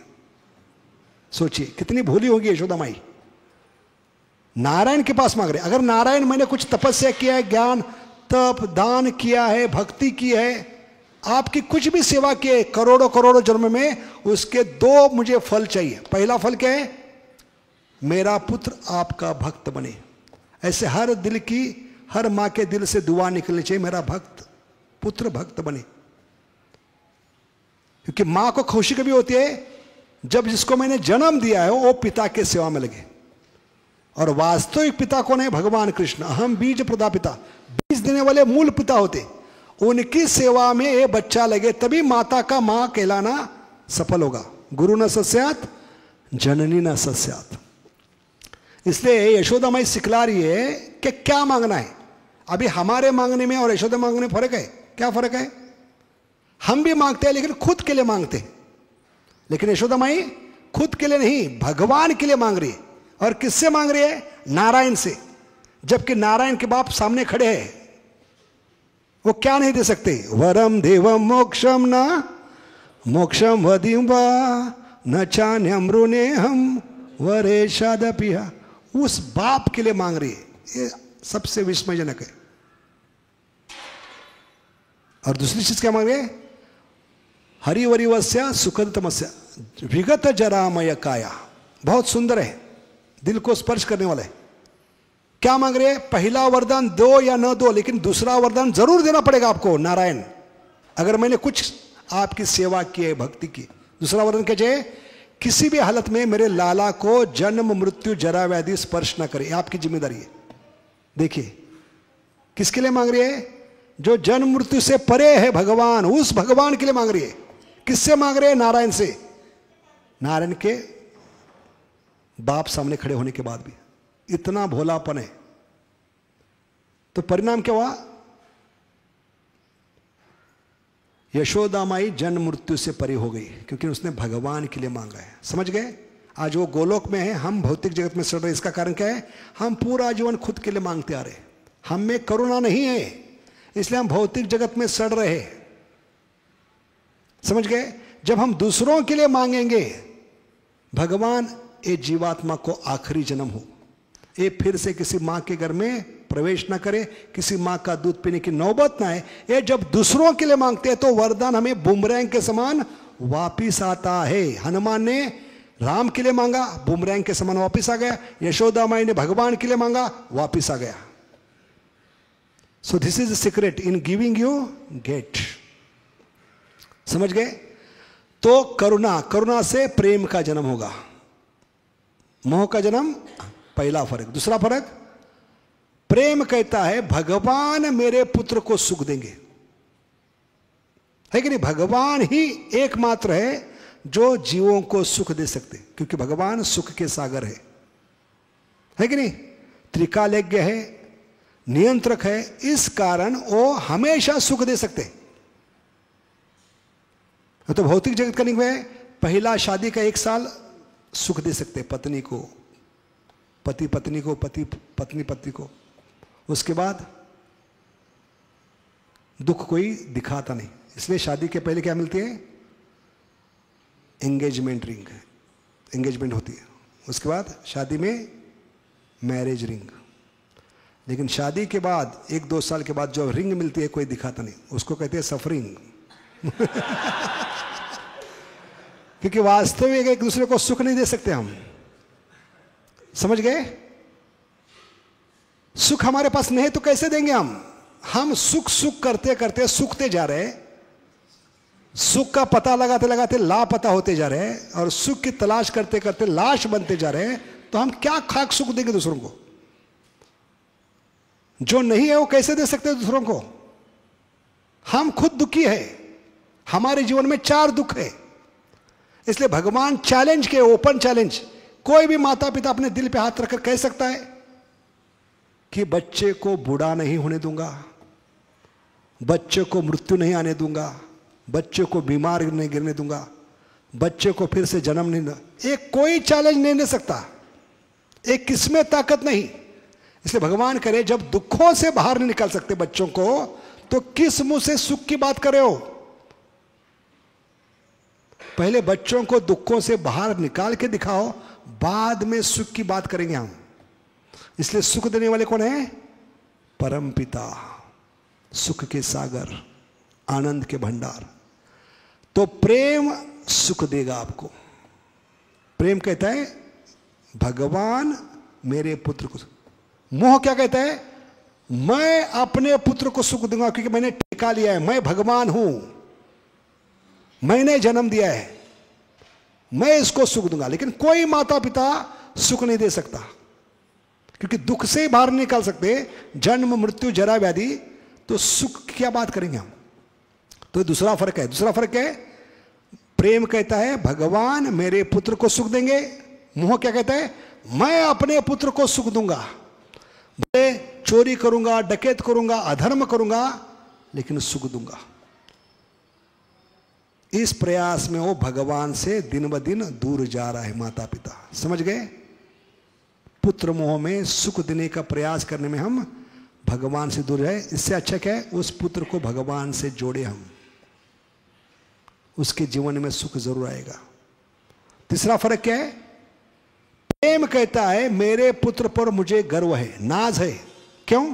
सोचिए कितनी भूली होगी यशोदा माई। नारायण के पास मांग रहे। अगर नारायण मैंने कुछ तपस्या किया है, ज्ञान तप दान किया है, भक्ति की है, आपकी कुछ भी सेवा की है करोड़ों करोड़ों जन्म में, उसके दो मुझे फल चाहिए। पहला फल क्या है? मेरा पुत्र आपका भक्त बने। ऐसे हर दिल की, हर मां के दिल से दुआ निकलनी चाहिए, मेरा भक्त पुत्र भक्त बने। क्योंकि मां को खुशी कभी होती है जब जिसको मैंने जन्म दिया है वो पिता के सेवा में लगे। और वास्तविक पिता कौन है? भगवान कृष्ण। अहम बीज प्रदापिता, बीज देने वाले मूल पिता होते। उनकी सेवा में ये बच्चा लगे तभी माता का मां कहलाना सफल होगा। गुरु न सस्यात जननी न सस्यात। इसलिए यशोदा माई सिखला रही है कि क्या मांगना है। अभी हमारे मांगने में और यशोदा मांगने में फर्क है। क्या फर्क है? हम भी मांगते हैं लेकिन खुद के लिए मांगते हैं। लेकिन यशोदा माई खुद के लिए नहीं, भगवान के लिए मांग रही है। और किससे मांग रही है? नारायण से। जबकि नारायण के बाप सामने खड़े हैं, वो क्या नहीं दे सकते? वरम देवम मोक्षम न मोक्षम वदिम वा न चान्यम रुने हम वरे शादपिया। उस बाप के लिए मांग रही है। ये सबसे विस्मयजनक है। और दूसरी चीज क्या मांग रही है? हरिवरिवस्या सुखद तमस्या विगत जरामय काया। बहुत सुंदर है, दिल को स्पर्श करने वाला है। क्या मांग रहे हैं? पहला वरदान दो या न दो, लेकिन दूसरा वरदान जरूर देना पड़ेगा आपको। नारायण, अगर मैंने कुछ आपकी सेवा की है, भक्ति की। दूसरा वरदान क्या चाहिए? किसी भी हालत में मेरे लाला को जन्म मृत्यु जरा व्याधि स्पर्श न करे, आपकी जिम्मेदारी है। देखिए किसके लिए मांग रही है? जो जन्म मृत्यु से परे है भगवान, उस भगवान के लिए मांग रही है। किससे मांग रहे हैं? नारायण से। नारायण के बाप सामने खड़े होने के बाद भी इतना भोलापन है। तो परिणाम क्या हुआ? यशोदा माई जन्म मृत्यु से परे हो गई क्योंकि उसने भगवान के लिए मांगा है। समझ गए? आज वो गोलोक में है, हम भौतिक जगत में सड़ रहे। इसका कारण क्या है? हम पूरा जीवन खुद के लिए मांगते आ रहे। हम में करुणा नहीं है, इसलिए हम भौतिक जगत में सड़ रहे। समझ गए? जब हम दूसरों के लिए मांगेंगे, भगवान ये जीवात्मा को आखिरी जन्म हो, ये फिर से किसी मां के घर में प्रवेश ना करे, किसी मां का दूध पीने की नौबत ना है। ये जब दूसरों के लिए मांगते हैं तो वरदान हमें बुमरैंग के समान वापिस आता है। हनुमान ने राम के लिए मांगा, बुमरैंग के समान वापिस आ गया। यशोदा माई ने भगवान के लिए मांगा, वापिस आ गया। So this is the secret, in giving you get. समझ गए? तो करुणा, करुणा से प्रेम का जन्म होगा, मोह का जन्म। पहला फर्क। दूसरा फर्क, प्रेम कहता है भगवान मेरे पुत्र को सुख देंगे, है कि नहीं? भगवान ही एकमात्र है जो जीवों को सुख दे सकते, क्योंकि भगवान सुख के सागर है कि नहीं? त्रिकालज्ञ है, नियंत्रक है, इस कारण वो हमेशा सुख दे सकते। तो भौतिक जगत का नियम है, पहला शादी का 1 साल सुख दे सकते पत्नी को, पति पत्नी को, पति पत्नी पति को। उसके बाद दुख कोई दिखाता नहीं। इसलिए शादी के पहले क्या मिलती है? एंगेजमेंट रिंग, एंगेजमेंट होती है। उसके बाद शादी में मैरिज रिंग। लेकिन शादी के बाद 1-2 साल के बाद जो रिंग मिलती है कोई दिखाता नहीं, उसको कहते हैं सफरिंग। क्योंकि वास्तविक एक दूसरे को सुख नहीं दे सकते हम, समझ गए? सुख हमारे पास नहीं तो कैसे देंगे हम सुख सुख करते करते सूखते जा रहे हैं, सुख का पता लगाते लगाते लापता होते जा रहे हैं, और सुख की तलाश करते करते लाश बनते जा रहे हैं। तो हम क्या खाक सुख देंगे दूसरों को? जो नहीं है वो कैसे दे सकते हैं दूसरों को? हम खुद दुखी है, हमारे जीवन में 4 दुख है। इसलिए भगवान चैलेंज के, ओपन चैलेंज, कोई भी माता पिता अपने दिल पे हाथ रखकर कह सकता है कि बच्चे को बूढ़ा नहीं होने दूंगा, बच्चे को मृत्यु नहीं आने दूंगा, बच्चे को बीमार नहीं गिरने दूंगा, बच्चे को फिर से जन्म नहीं दूंगा। एक कोई चैलेंज नहीं दे सकता, एक किसमें ताकत नहीं। इसलिए भगवान करे जब दुखों से बाहर नहीं निकाल सकते बच्चों को, तो किस मुंह से सुख की बात करे हो? पहले बच्चों को दुखों से बाहर निकाल के दिखाओ, बाद में सुख की बात करेंगे हम। इसलिए सुख देने वाले कौन है? परम पिता, सुख के सागर, आनंद के भंडार। तो प्रेम सुख देगा आपको। प्रेम कहता है भगवान मेरे पुत्र को, मोह क्या कहता है? मैं अपने पुत्र को सुख दूंगा क्योंकि मैंने टिका लिया है, मैं भगवान हूं, मैंने जन्म दिया है, मैं इसको सुख दूंगा। लेकिन कोई माता पिता सुख नहीं दे सकता, क्योंकि दुख से ही बाहर नहीं निकाल सकते, जन्म मृत्यु जरा व्याधि, तो सुख क्या बात करेंगे हम? तो दूसरा फर्क है। दूसरा फर्क है, प्रेम कहता है भगवान मेरे पुत्र को सुख देंगे, मोह क्या कहता है? मैं अपने पुत्र को सुख दूंगा। मैं चोरी करूंगा, डकैत करूंगा, अधर्म करूंगा, लेकिन सुख दूंगा। इस प्रयास में वो भगवान से दिन ब दिन दूर जा रहा है माता पिता, समझ गए? पुत्र मोह में सुख देने का प्रयास करने में हम भगवान से दूर रहे। इससे अच्छा क्या है? उस पुत्र को भगवान से जोड़े हम, उसके जीवन में सुख जरूर आएगा। तीसरा फर्क क्या है? प्रेम कहता है मेरे पुत्र पर मुझे गर्व है, नाज है। क्यों?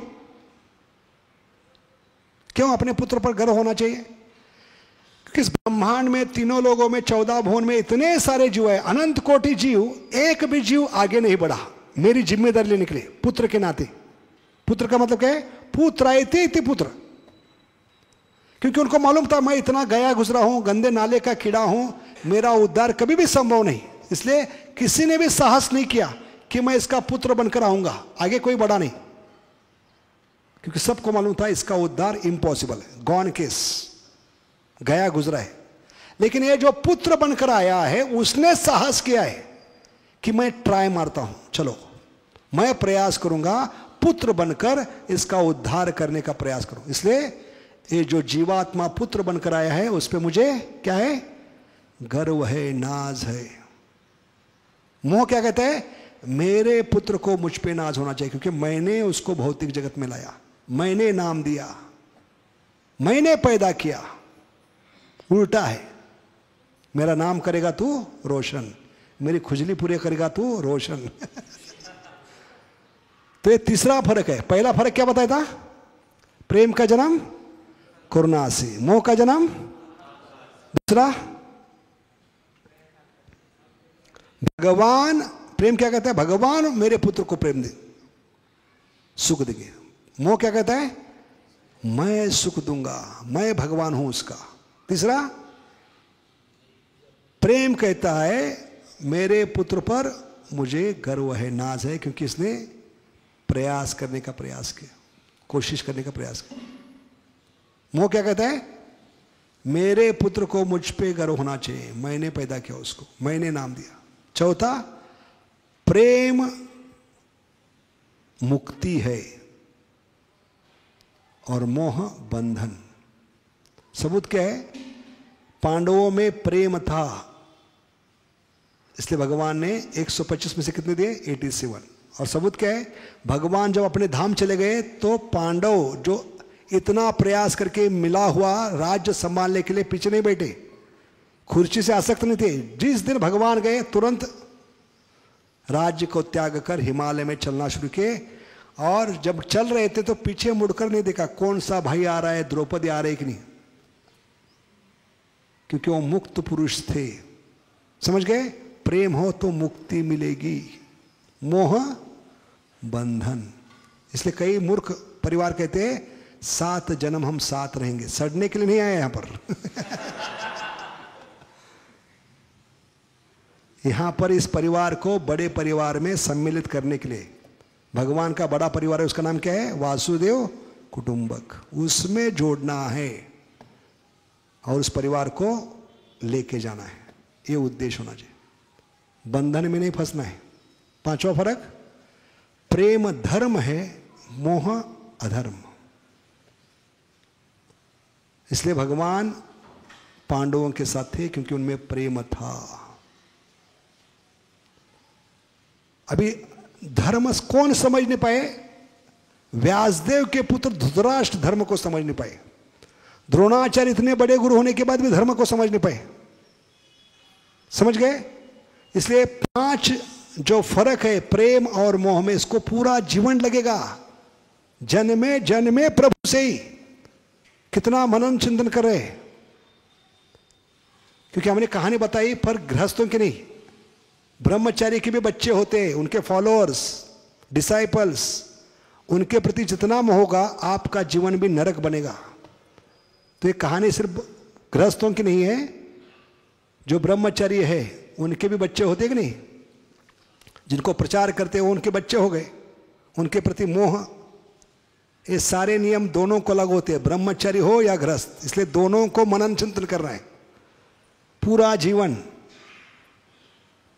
क्यों अपने पुत्र पर गर्व होना चाहिए? किस ब्रह्मांड में, तीनों लोगों में, 14 भुवन में इतने सारे जीव है, अनंत कोटि जीव, एक भी जीव आगे नहीं बढ़ा मेरी जिम्मेदारी लेने के लिए पुत्र के नाते। पुत्र का मतलब क्या है? पुत्रायते इति पुत्र। क्योंकि उनको मालूम था मैं इतना गया गुजरा हूं, गंदे नाले का कीड़ा हूं, मेरा उद्धार कभी भी संभव नहीं। इसलिए किसी ने भी साहस नहीं किया कि मैं इसका पुत्र बनकर आऊंगा, आगे कोई बढ़ा नहीं, क्योंकि सबको मालूम था इसका उद्धार इम्पॉसिबल है, गॉन केस, गया गुजरा है। लेकिन ये जो पुत्र बनकर आया है उसने साहस किया है कि मैं ट्राई मारता हूं, चलो मैं प्रयास करूंगा पुत्र बनकर इसका उद्धार करने का प्रयास करूं। इसलिए ये जो जीवात्मा पुत्र बनकर आया है उस पर मुझे क्या है? गर्व है, नाज है। मोह क्या कहता है? मेरे पुत्र को मुझ पे नाज होना चाहिए, क्योंकि मैंने उसको भौतिक जगत में लाया, मैंने नाम दिया, मैंने पैदा किया। उल्टा है, मेरा नाम करेगा तू रोशन, मेरी खुजली पूरी करेगा तू रोशन। तो ये तीसरा फर्क है। पहला फर्क क्या बताया था? प्रेम का जन्म करुणा से, मोह का जन्म। दूसरा भगवान, प्रेम क्या कहता है? भगवान मेरे पुत्र को प्रेम दे, सुख देंगे। मोह क्या कहता है? मैं सुख दूंगा, मैं भगवान हूं उसका। तीसरा प्रेम कहता है मेरे पुत्र पर मुझे गर्व है, नाज है, क्योंकि इसने प्रयास करने का प्रयास किया, कोशिश करने का प्रयास किया। मोह क्या कहता है? मेरे पुत्र को मुझ पे गर्व होना चाहिए, मैंने पैदा किया उसको, मैंने नाम दिया। चौथा प्रेम मुक्ति है और मोह बंधन। सबूत क्या है? पांडवों में प्रेम था, इसलिए भगवान ने 125 में से कितने दिए? 87। और सबूत क्या है? भगवान जब अपने धाम चले गए तो पांडव जो इतना प्रयास करके मिला हुआ राज्य संभालने के लिए पीछे नहीं बैठे, कुर्सी से आसक्त नहीं थे। जिस दिन भगवान गए तुरंत राज्य को त्याग कर हिमालय में चलना शुरू किए। और जब चल रहे थे तो पीछे मुड़कर नहीं देखा कौन सा भाई आ रहा है, द्रौपदी आ रही है कि नहीं, क्योंकि वो मुक्त पुरुष थे। समझ गए? प्रेम हो तो मुक्ति मिलेगी, मोह बंधन। इसलिए कई मूर्ख परिवार कहते हैं 7 जन्म हम साथ रहेंगे। सड़ने के लिए नहीं आए यहां पर यहां पर इस परिवार को बड़े परिवार में सम्मिलित करने के लिए, भगवान का बड़ा परिवार है, उसका नाम क्या है? वासुदेव कुटुंबक। उसमें जोड़ना है और उस परिवार को लेके जाना है, ये उद्देश्य होना चाहिए। बंधन में नहीं फंसना है। 5वां फर्क, प्रेम धर्म है, मोह अधर्म। इसलिए भगवान पांडवों के साथ थे क्योंकि उनमें प्रेम था। अभी धर्म कौन समझ नहीं पाए? व्यासदेव के पुत्र धृतराष्ट्र धर्म को समझ नहीं पाए। द्रोणाचार्य इतने बड़े गुरु होने के बाद भी धर्म को समझ नहीं पाए। समझ गए? इसलिए 5 जो फर्क है प्रेम और मोह में, इसको पूरा जीवन लगेगा। जन्मे जन्मे प्रभु से ही कितना मनन चिंतन कर रहे हैं, क्योंकि हमने कहानी बताई पर गृहस्थों की नहीं, ब्रह्मचारी के भी बच्चे होते हैं, उनके फॉलोअर्स, डिसाइपल्स, उनके प्रति जितना मोह होगा आपका जीवन भी नरक बनेगा। तो ये कहानी सिर्फ गृहस्थों की नहीं है, जो ब्रह्मचारी है उनके भी बच्चे होते कि नहीं, जिनको प्रचार करते हो उनके बच्चे हो गए, उनके प्रति मोह। ये सारे नियम दोनों को लागू होते हैं, ब्रह्मचारी हो या गृहस्थ। इसलिए दोनों को मनन चिंतन करना है, पूरा जीवन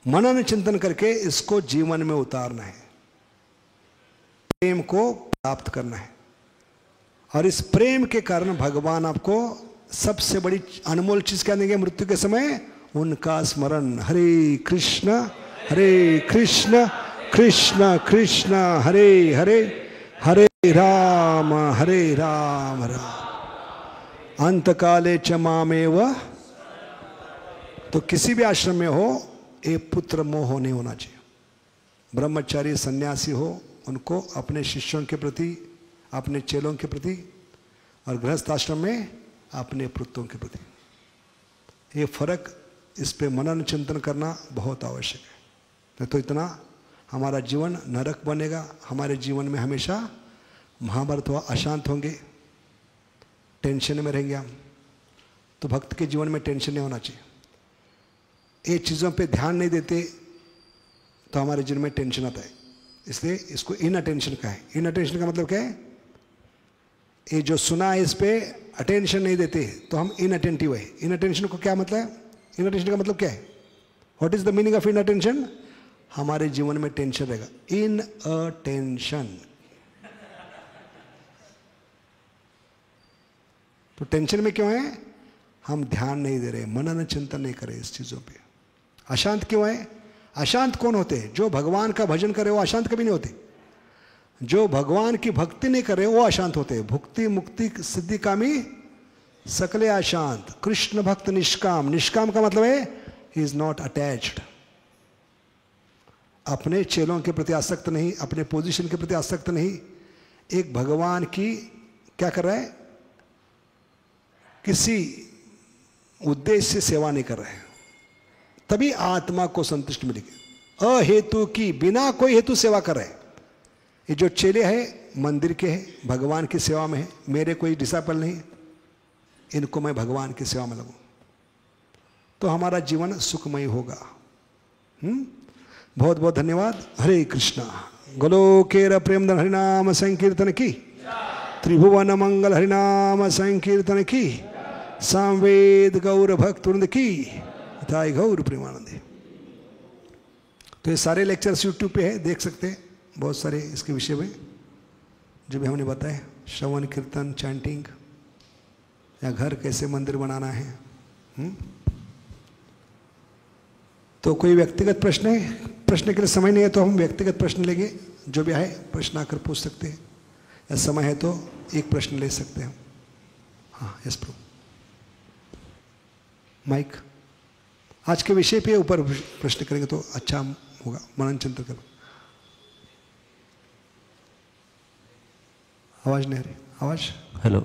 मनन चिंतन करके इसको जीवन में उतारना है, प्रेम को प्राप्त करना है। और इस प्रेम के कारण भगवान आपको सबसे बड़ी अनमोल चीज क्या देंगे? मृत्यु के समय उनका स्मरण। हरे कृष्ण कृष्ण कृष्ण हरे हरे, हरे राम राम। अंत काले च मामेव। तो किसी भी आश्रम में हो, ये पुत्र मोह नहीं होना चाहिए। ब्रह्मचारी सन्यासी हो, उनको अपने शिष्यों के प्रति, अपने चेलों के प्रति, और गृहस्थ आश्रम में अपने पुत्रों के प्रति। ये फर्क, इस पे मनन चिंतन करना बहुत आवश्यक है। नहीं तो इतना हमारा जीवन नरक बनेगा। हमारे जीवन में हमेशा महाभारत हुआ, अशांत होंगे, टेंशन में रहेंगे हम। तो भक्त के जीवन में टेंशन नहीं होना चाहिए। ये चीज़ों पे ध्यान नहीं देते तो हमारे जीवन में टेंशन आता है। इसलिए इसको इन अटेंशन का है। इन अटेंशन का मतलब क्या है? ये जो सुना है इस पे अटेंशन नहीं देते तो हम इन अटेंटिव है। इन अटेंशन को क्या मतलब है? इन अटेंशन का मतलब क्या है? What is the meaning of in attention? हमारे जीवन में टेंशन रहेगा। इन अटेंशन, तो टेंशन में क्यों है? हम ध्यान नहीं दे रहे, मनन चिंतन नहीं करे इस चीजों पे। अशांत क्यों है? अशांत कौन होते हैं? जो भगवान का भजन करे वो अशांत कभी नहीं होते। जो भगवान की भक्ति नहीं करे वो अशांत होते हैं। भुक्ति मुक्ति सिद्धि कामी सकले अशांत, कृष्ण भक्त निष्काम। निष्काम का मतलब है ही इज नॉट अटैच्ड। अपने चेलों के प्रति आसक्त नहीं, अपने पोजीशन के प्रति आसक्त नहीं, एक भगवान की क्या कर रहा है? किसी उद्देश्य से सेवा नहीं कर रहे हैं, तभी आत्मा को संतुष्टि मिलेगी। अहेतु की, बिना कोई हेतु सेवा कर रहे हैं। ये जो चेले हैं मंदिर के हैं, भगवान की सेवा में है, मेरे कोई डिसाइपल नहीं, इनको मैं भगवान की सेवा में लगूं तो हमारा जीवन सुखमय होगा। बहुत बहुत धन्यवाद। हरे कृष्णा। गोलोकेर प्रेमधन हरिनाम संकीर्तन की, त्रिभुवन मंगल हरिनाम संकीर्तन की, सामवेद गौर भक्त वृंद की, ताई गौर प्रेमानंदे। तो ये सारे लेक्चर्स यूट्यूब पे है, देख सकते हैं बहुत सारे इसके विषय में जो भी हमने बताए। श्रवण कीर्तन, चैंटिंग, या घर कैसे मंदिर बनाना है। तो कोई व्यक्तिगत प्रश्न है? प्रश्न के लिए समय नहीं है तो हम व्यक्तिगत प्रश्न लेंगे। जो भी आए प्रश्न आकर पूछ सकते हैं, या समय है तो एक प्रश्न ले सकते हैं। हाँ, यस प्रभु। माइक। आज के विषय पे ऊपर प्रश्न करेंगे तो अच्छा होगा। मनन चिंतन करो। आवाज़ नहीं आ रही। आवाज़। हेलो।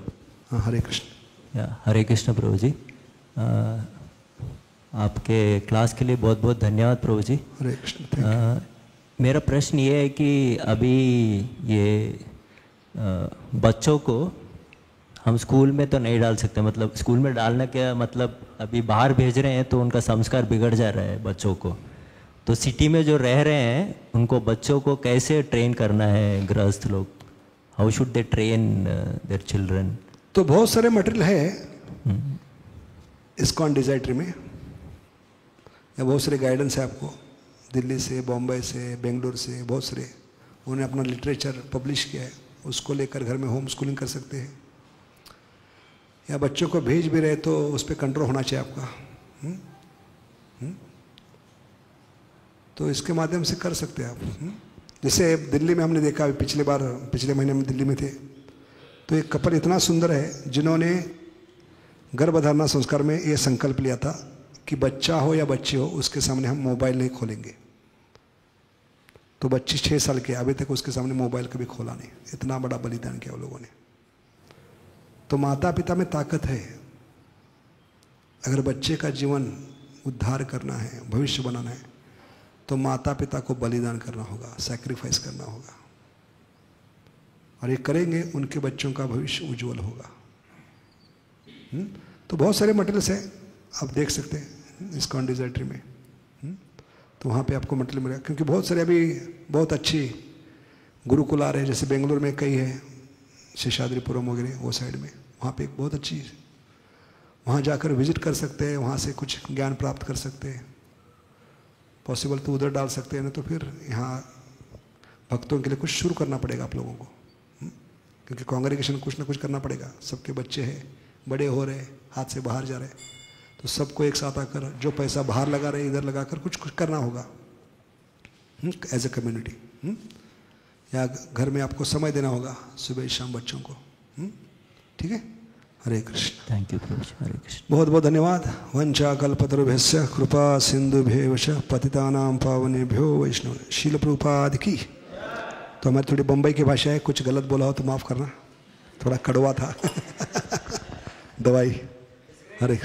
हाँ, हरे कृष्ण। हरे कृष्ण प्रभु जी। आपके क्लास के लिए बहुत बहुत धन्यवाद प्रभु जी। हरे कृष्ण। Thank you. मेरा प्रश्न ये है कि अभी ये बच्चों को हम स्कूल में तो नहीं डाल सकते, मतलब स्कूल में डालना क्या, मतलब अभी बाहर भेज रहे हैं तो उनका संस्कार बिगड़ जा रहा है बच्चों को। तो सिटी में जो रह रहे हैं उनको बच्चों को कैसे ट्रेन करना है गृहस्थ लोग? How should they train their children? तो बहुत सारे मटेरियल है इस्कॉन डिजाइटरी में, या बहुत सारे गाइडेंस है आपको दिल्ली से, बॉम्बे से, बेंगलोर से, बहुत सारे उन्होंने अपना लिटरेचर पब्लिश किया है, उसको लेकर घर में होम स्कूलिंग कर सकते हैं। या बच्चों को भेज भी रहे तो उस पर कंट्रोल होना चाहिए आपका। तो इसके माध्यम से कर सकते हैं आप। जैसे दिल्ली में हमने देखा, पिछले महीने में दिल्ली में थे, तो एक कपल इतना सुंदर है जिन्होंने गर्भधारणा संस्कार में ये संकल्प लिया था कि बच्चा हो या बच्ची हो उसके सामने हम मोबाइल नहीं खोलेंगे। तो बच्ची 6 साल की, अभी तक उसके सामने मोबाइल कभी खोला नहीं। इतना बड़ा बलिदान किया वो लोगों ने। तो माता पिता में ताकत है। अगर बच्चे का जीवन उद्धार करना है, भविष्य बनाना है, तो माता पिता को बलिदान करना होगा, सैक्रिफाइस करना होगा। और ये करेंगे, उनके बच्चों का भविष्य उज्जवल होगा। तो बहुत सारे मटेरियल्स हैं, आप देख सकते हैं इस्कॉन डिजाइटरी में। तो वहाँ पे आपको मटेरियल मिलेगा, क्योंकि बहुत सारे अभी बहुत अच्छी गुरुकुल आ रहे हैं। जैसे बेंगलोर में कई है, शेषाद्रिपुरम वगैरह वो साइड में, वहाँ पे एक बहुत अच्छी, वहाँ जाकर विजिट कर सकते हैं, वहाँ से कुछ ज्ञान प्राप्त कर सकते हैं। पॉसिबल तो उधर डाल सकते हैं, ना तो फिर यहाँ भक्तों के लिए कुछ शुरू करना पड़ेगा आप लोगों को, क्योंकि कांग्रेगेशन कुछ ना कुछ करना पड़ेगा। सबके बच्चे हैं, बड़े हो रहे, हाथ से बाहर जा रहे, तो सबको एक साथ आकर जो पैसा बाहर लगा रहे इधर लगाकर कुछ करना होगा एज ए कम्युनिटी। या घर में आपको समय देना होगा सुबह शाम बच्चों को। ठीक है। हरे कृष्ण। थैंक यू प्रभु जी। हरे कृष्ण। बहुत बहुत धन्यवाद। वंचा कल्पतरुभ्यस्य कृपा सिंधुभ्येवच पतितानां पावनेभ्यो वैष्णव। शील प्रभुपाद की। तो हमारी थोड़ी बम्बई की भाषा है, कुछ गलत बोला हो तो माफ़ करना, थोड़ा कड़वा था दवाई। हरे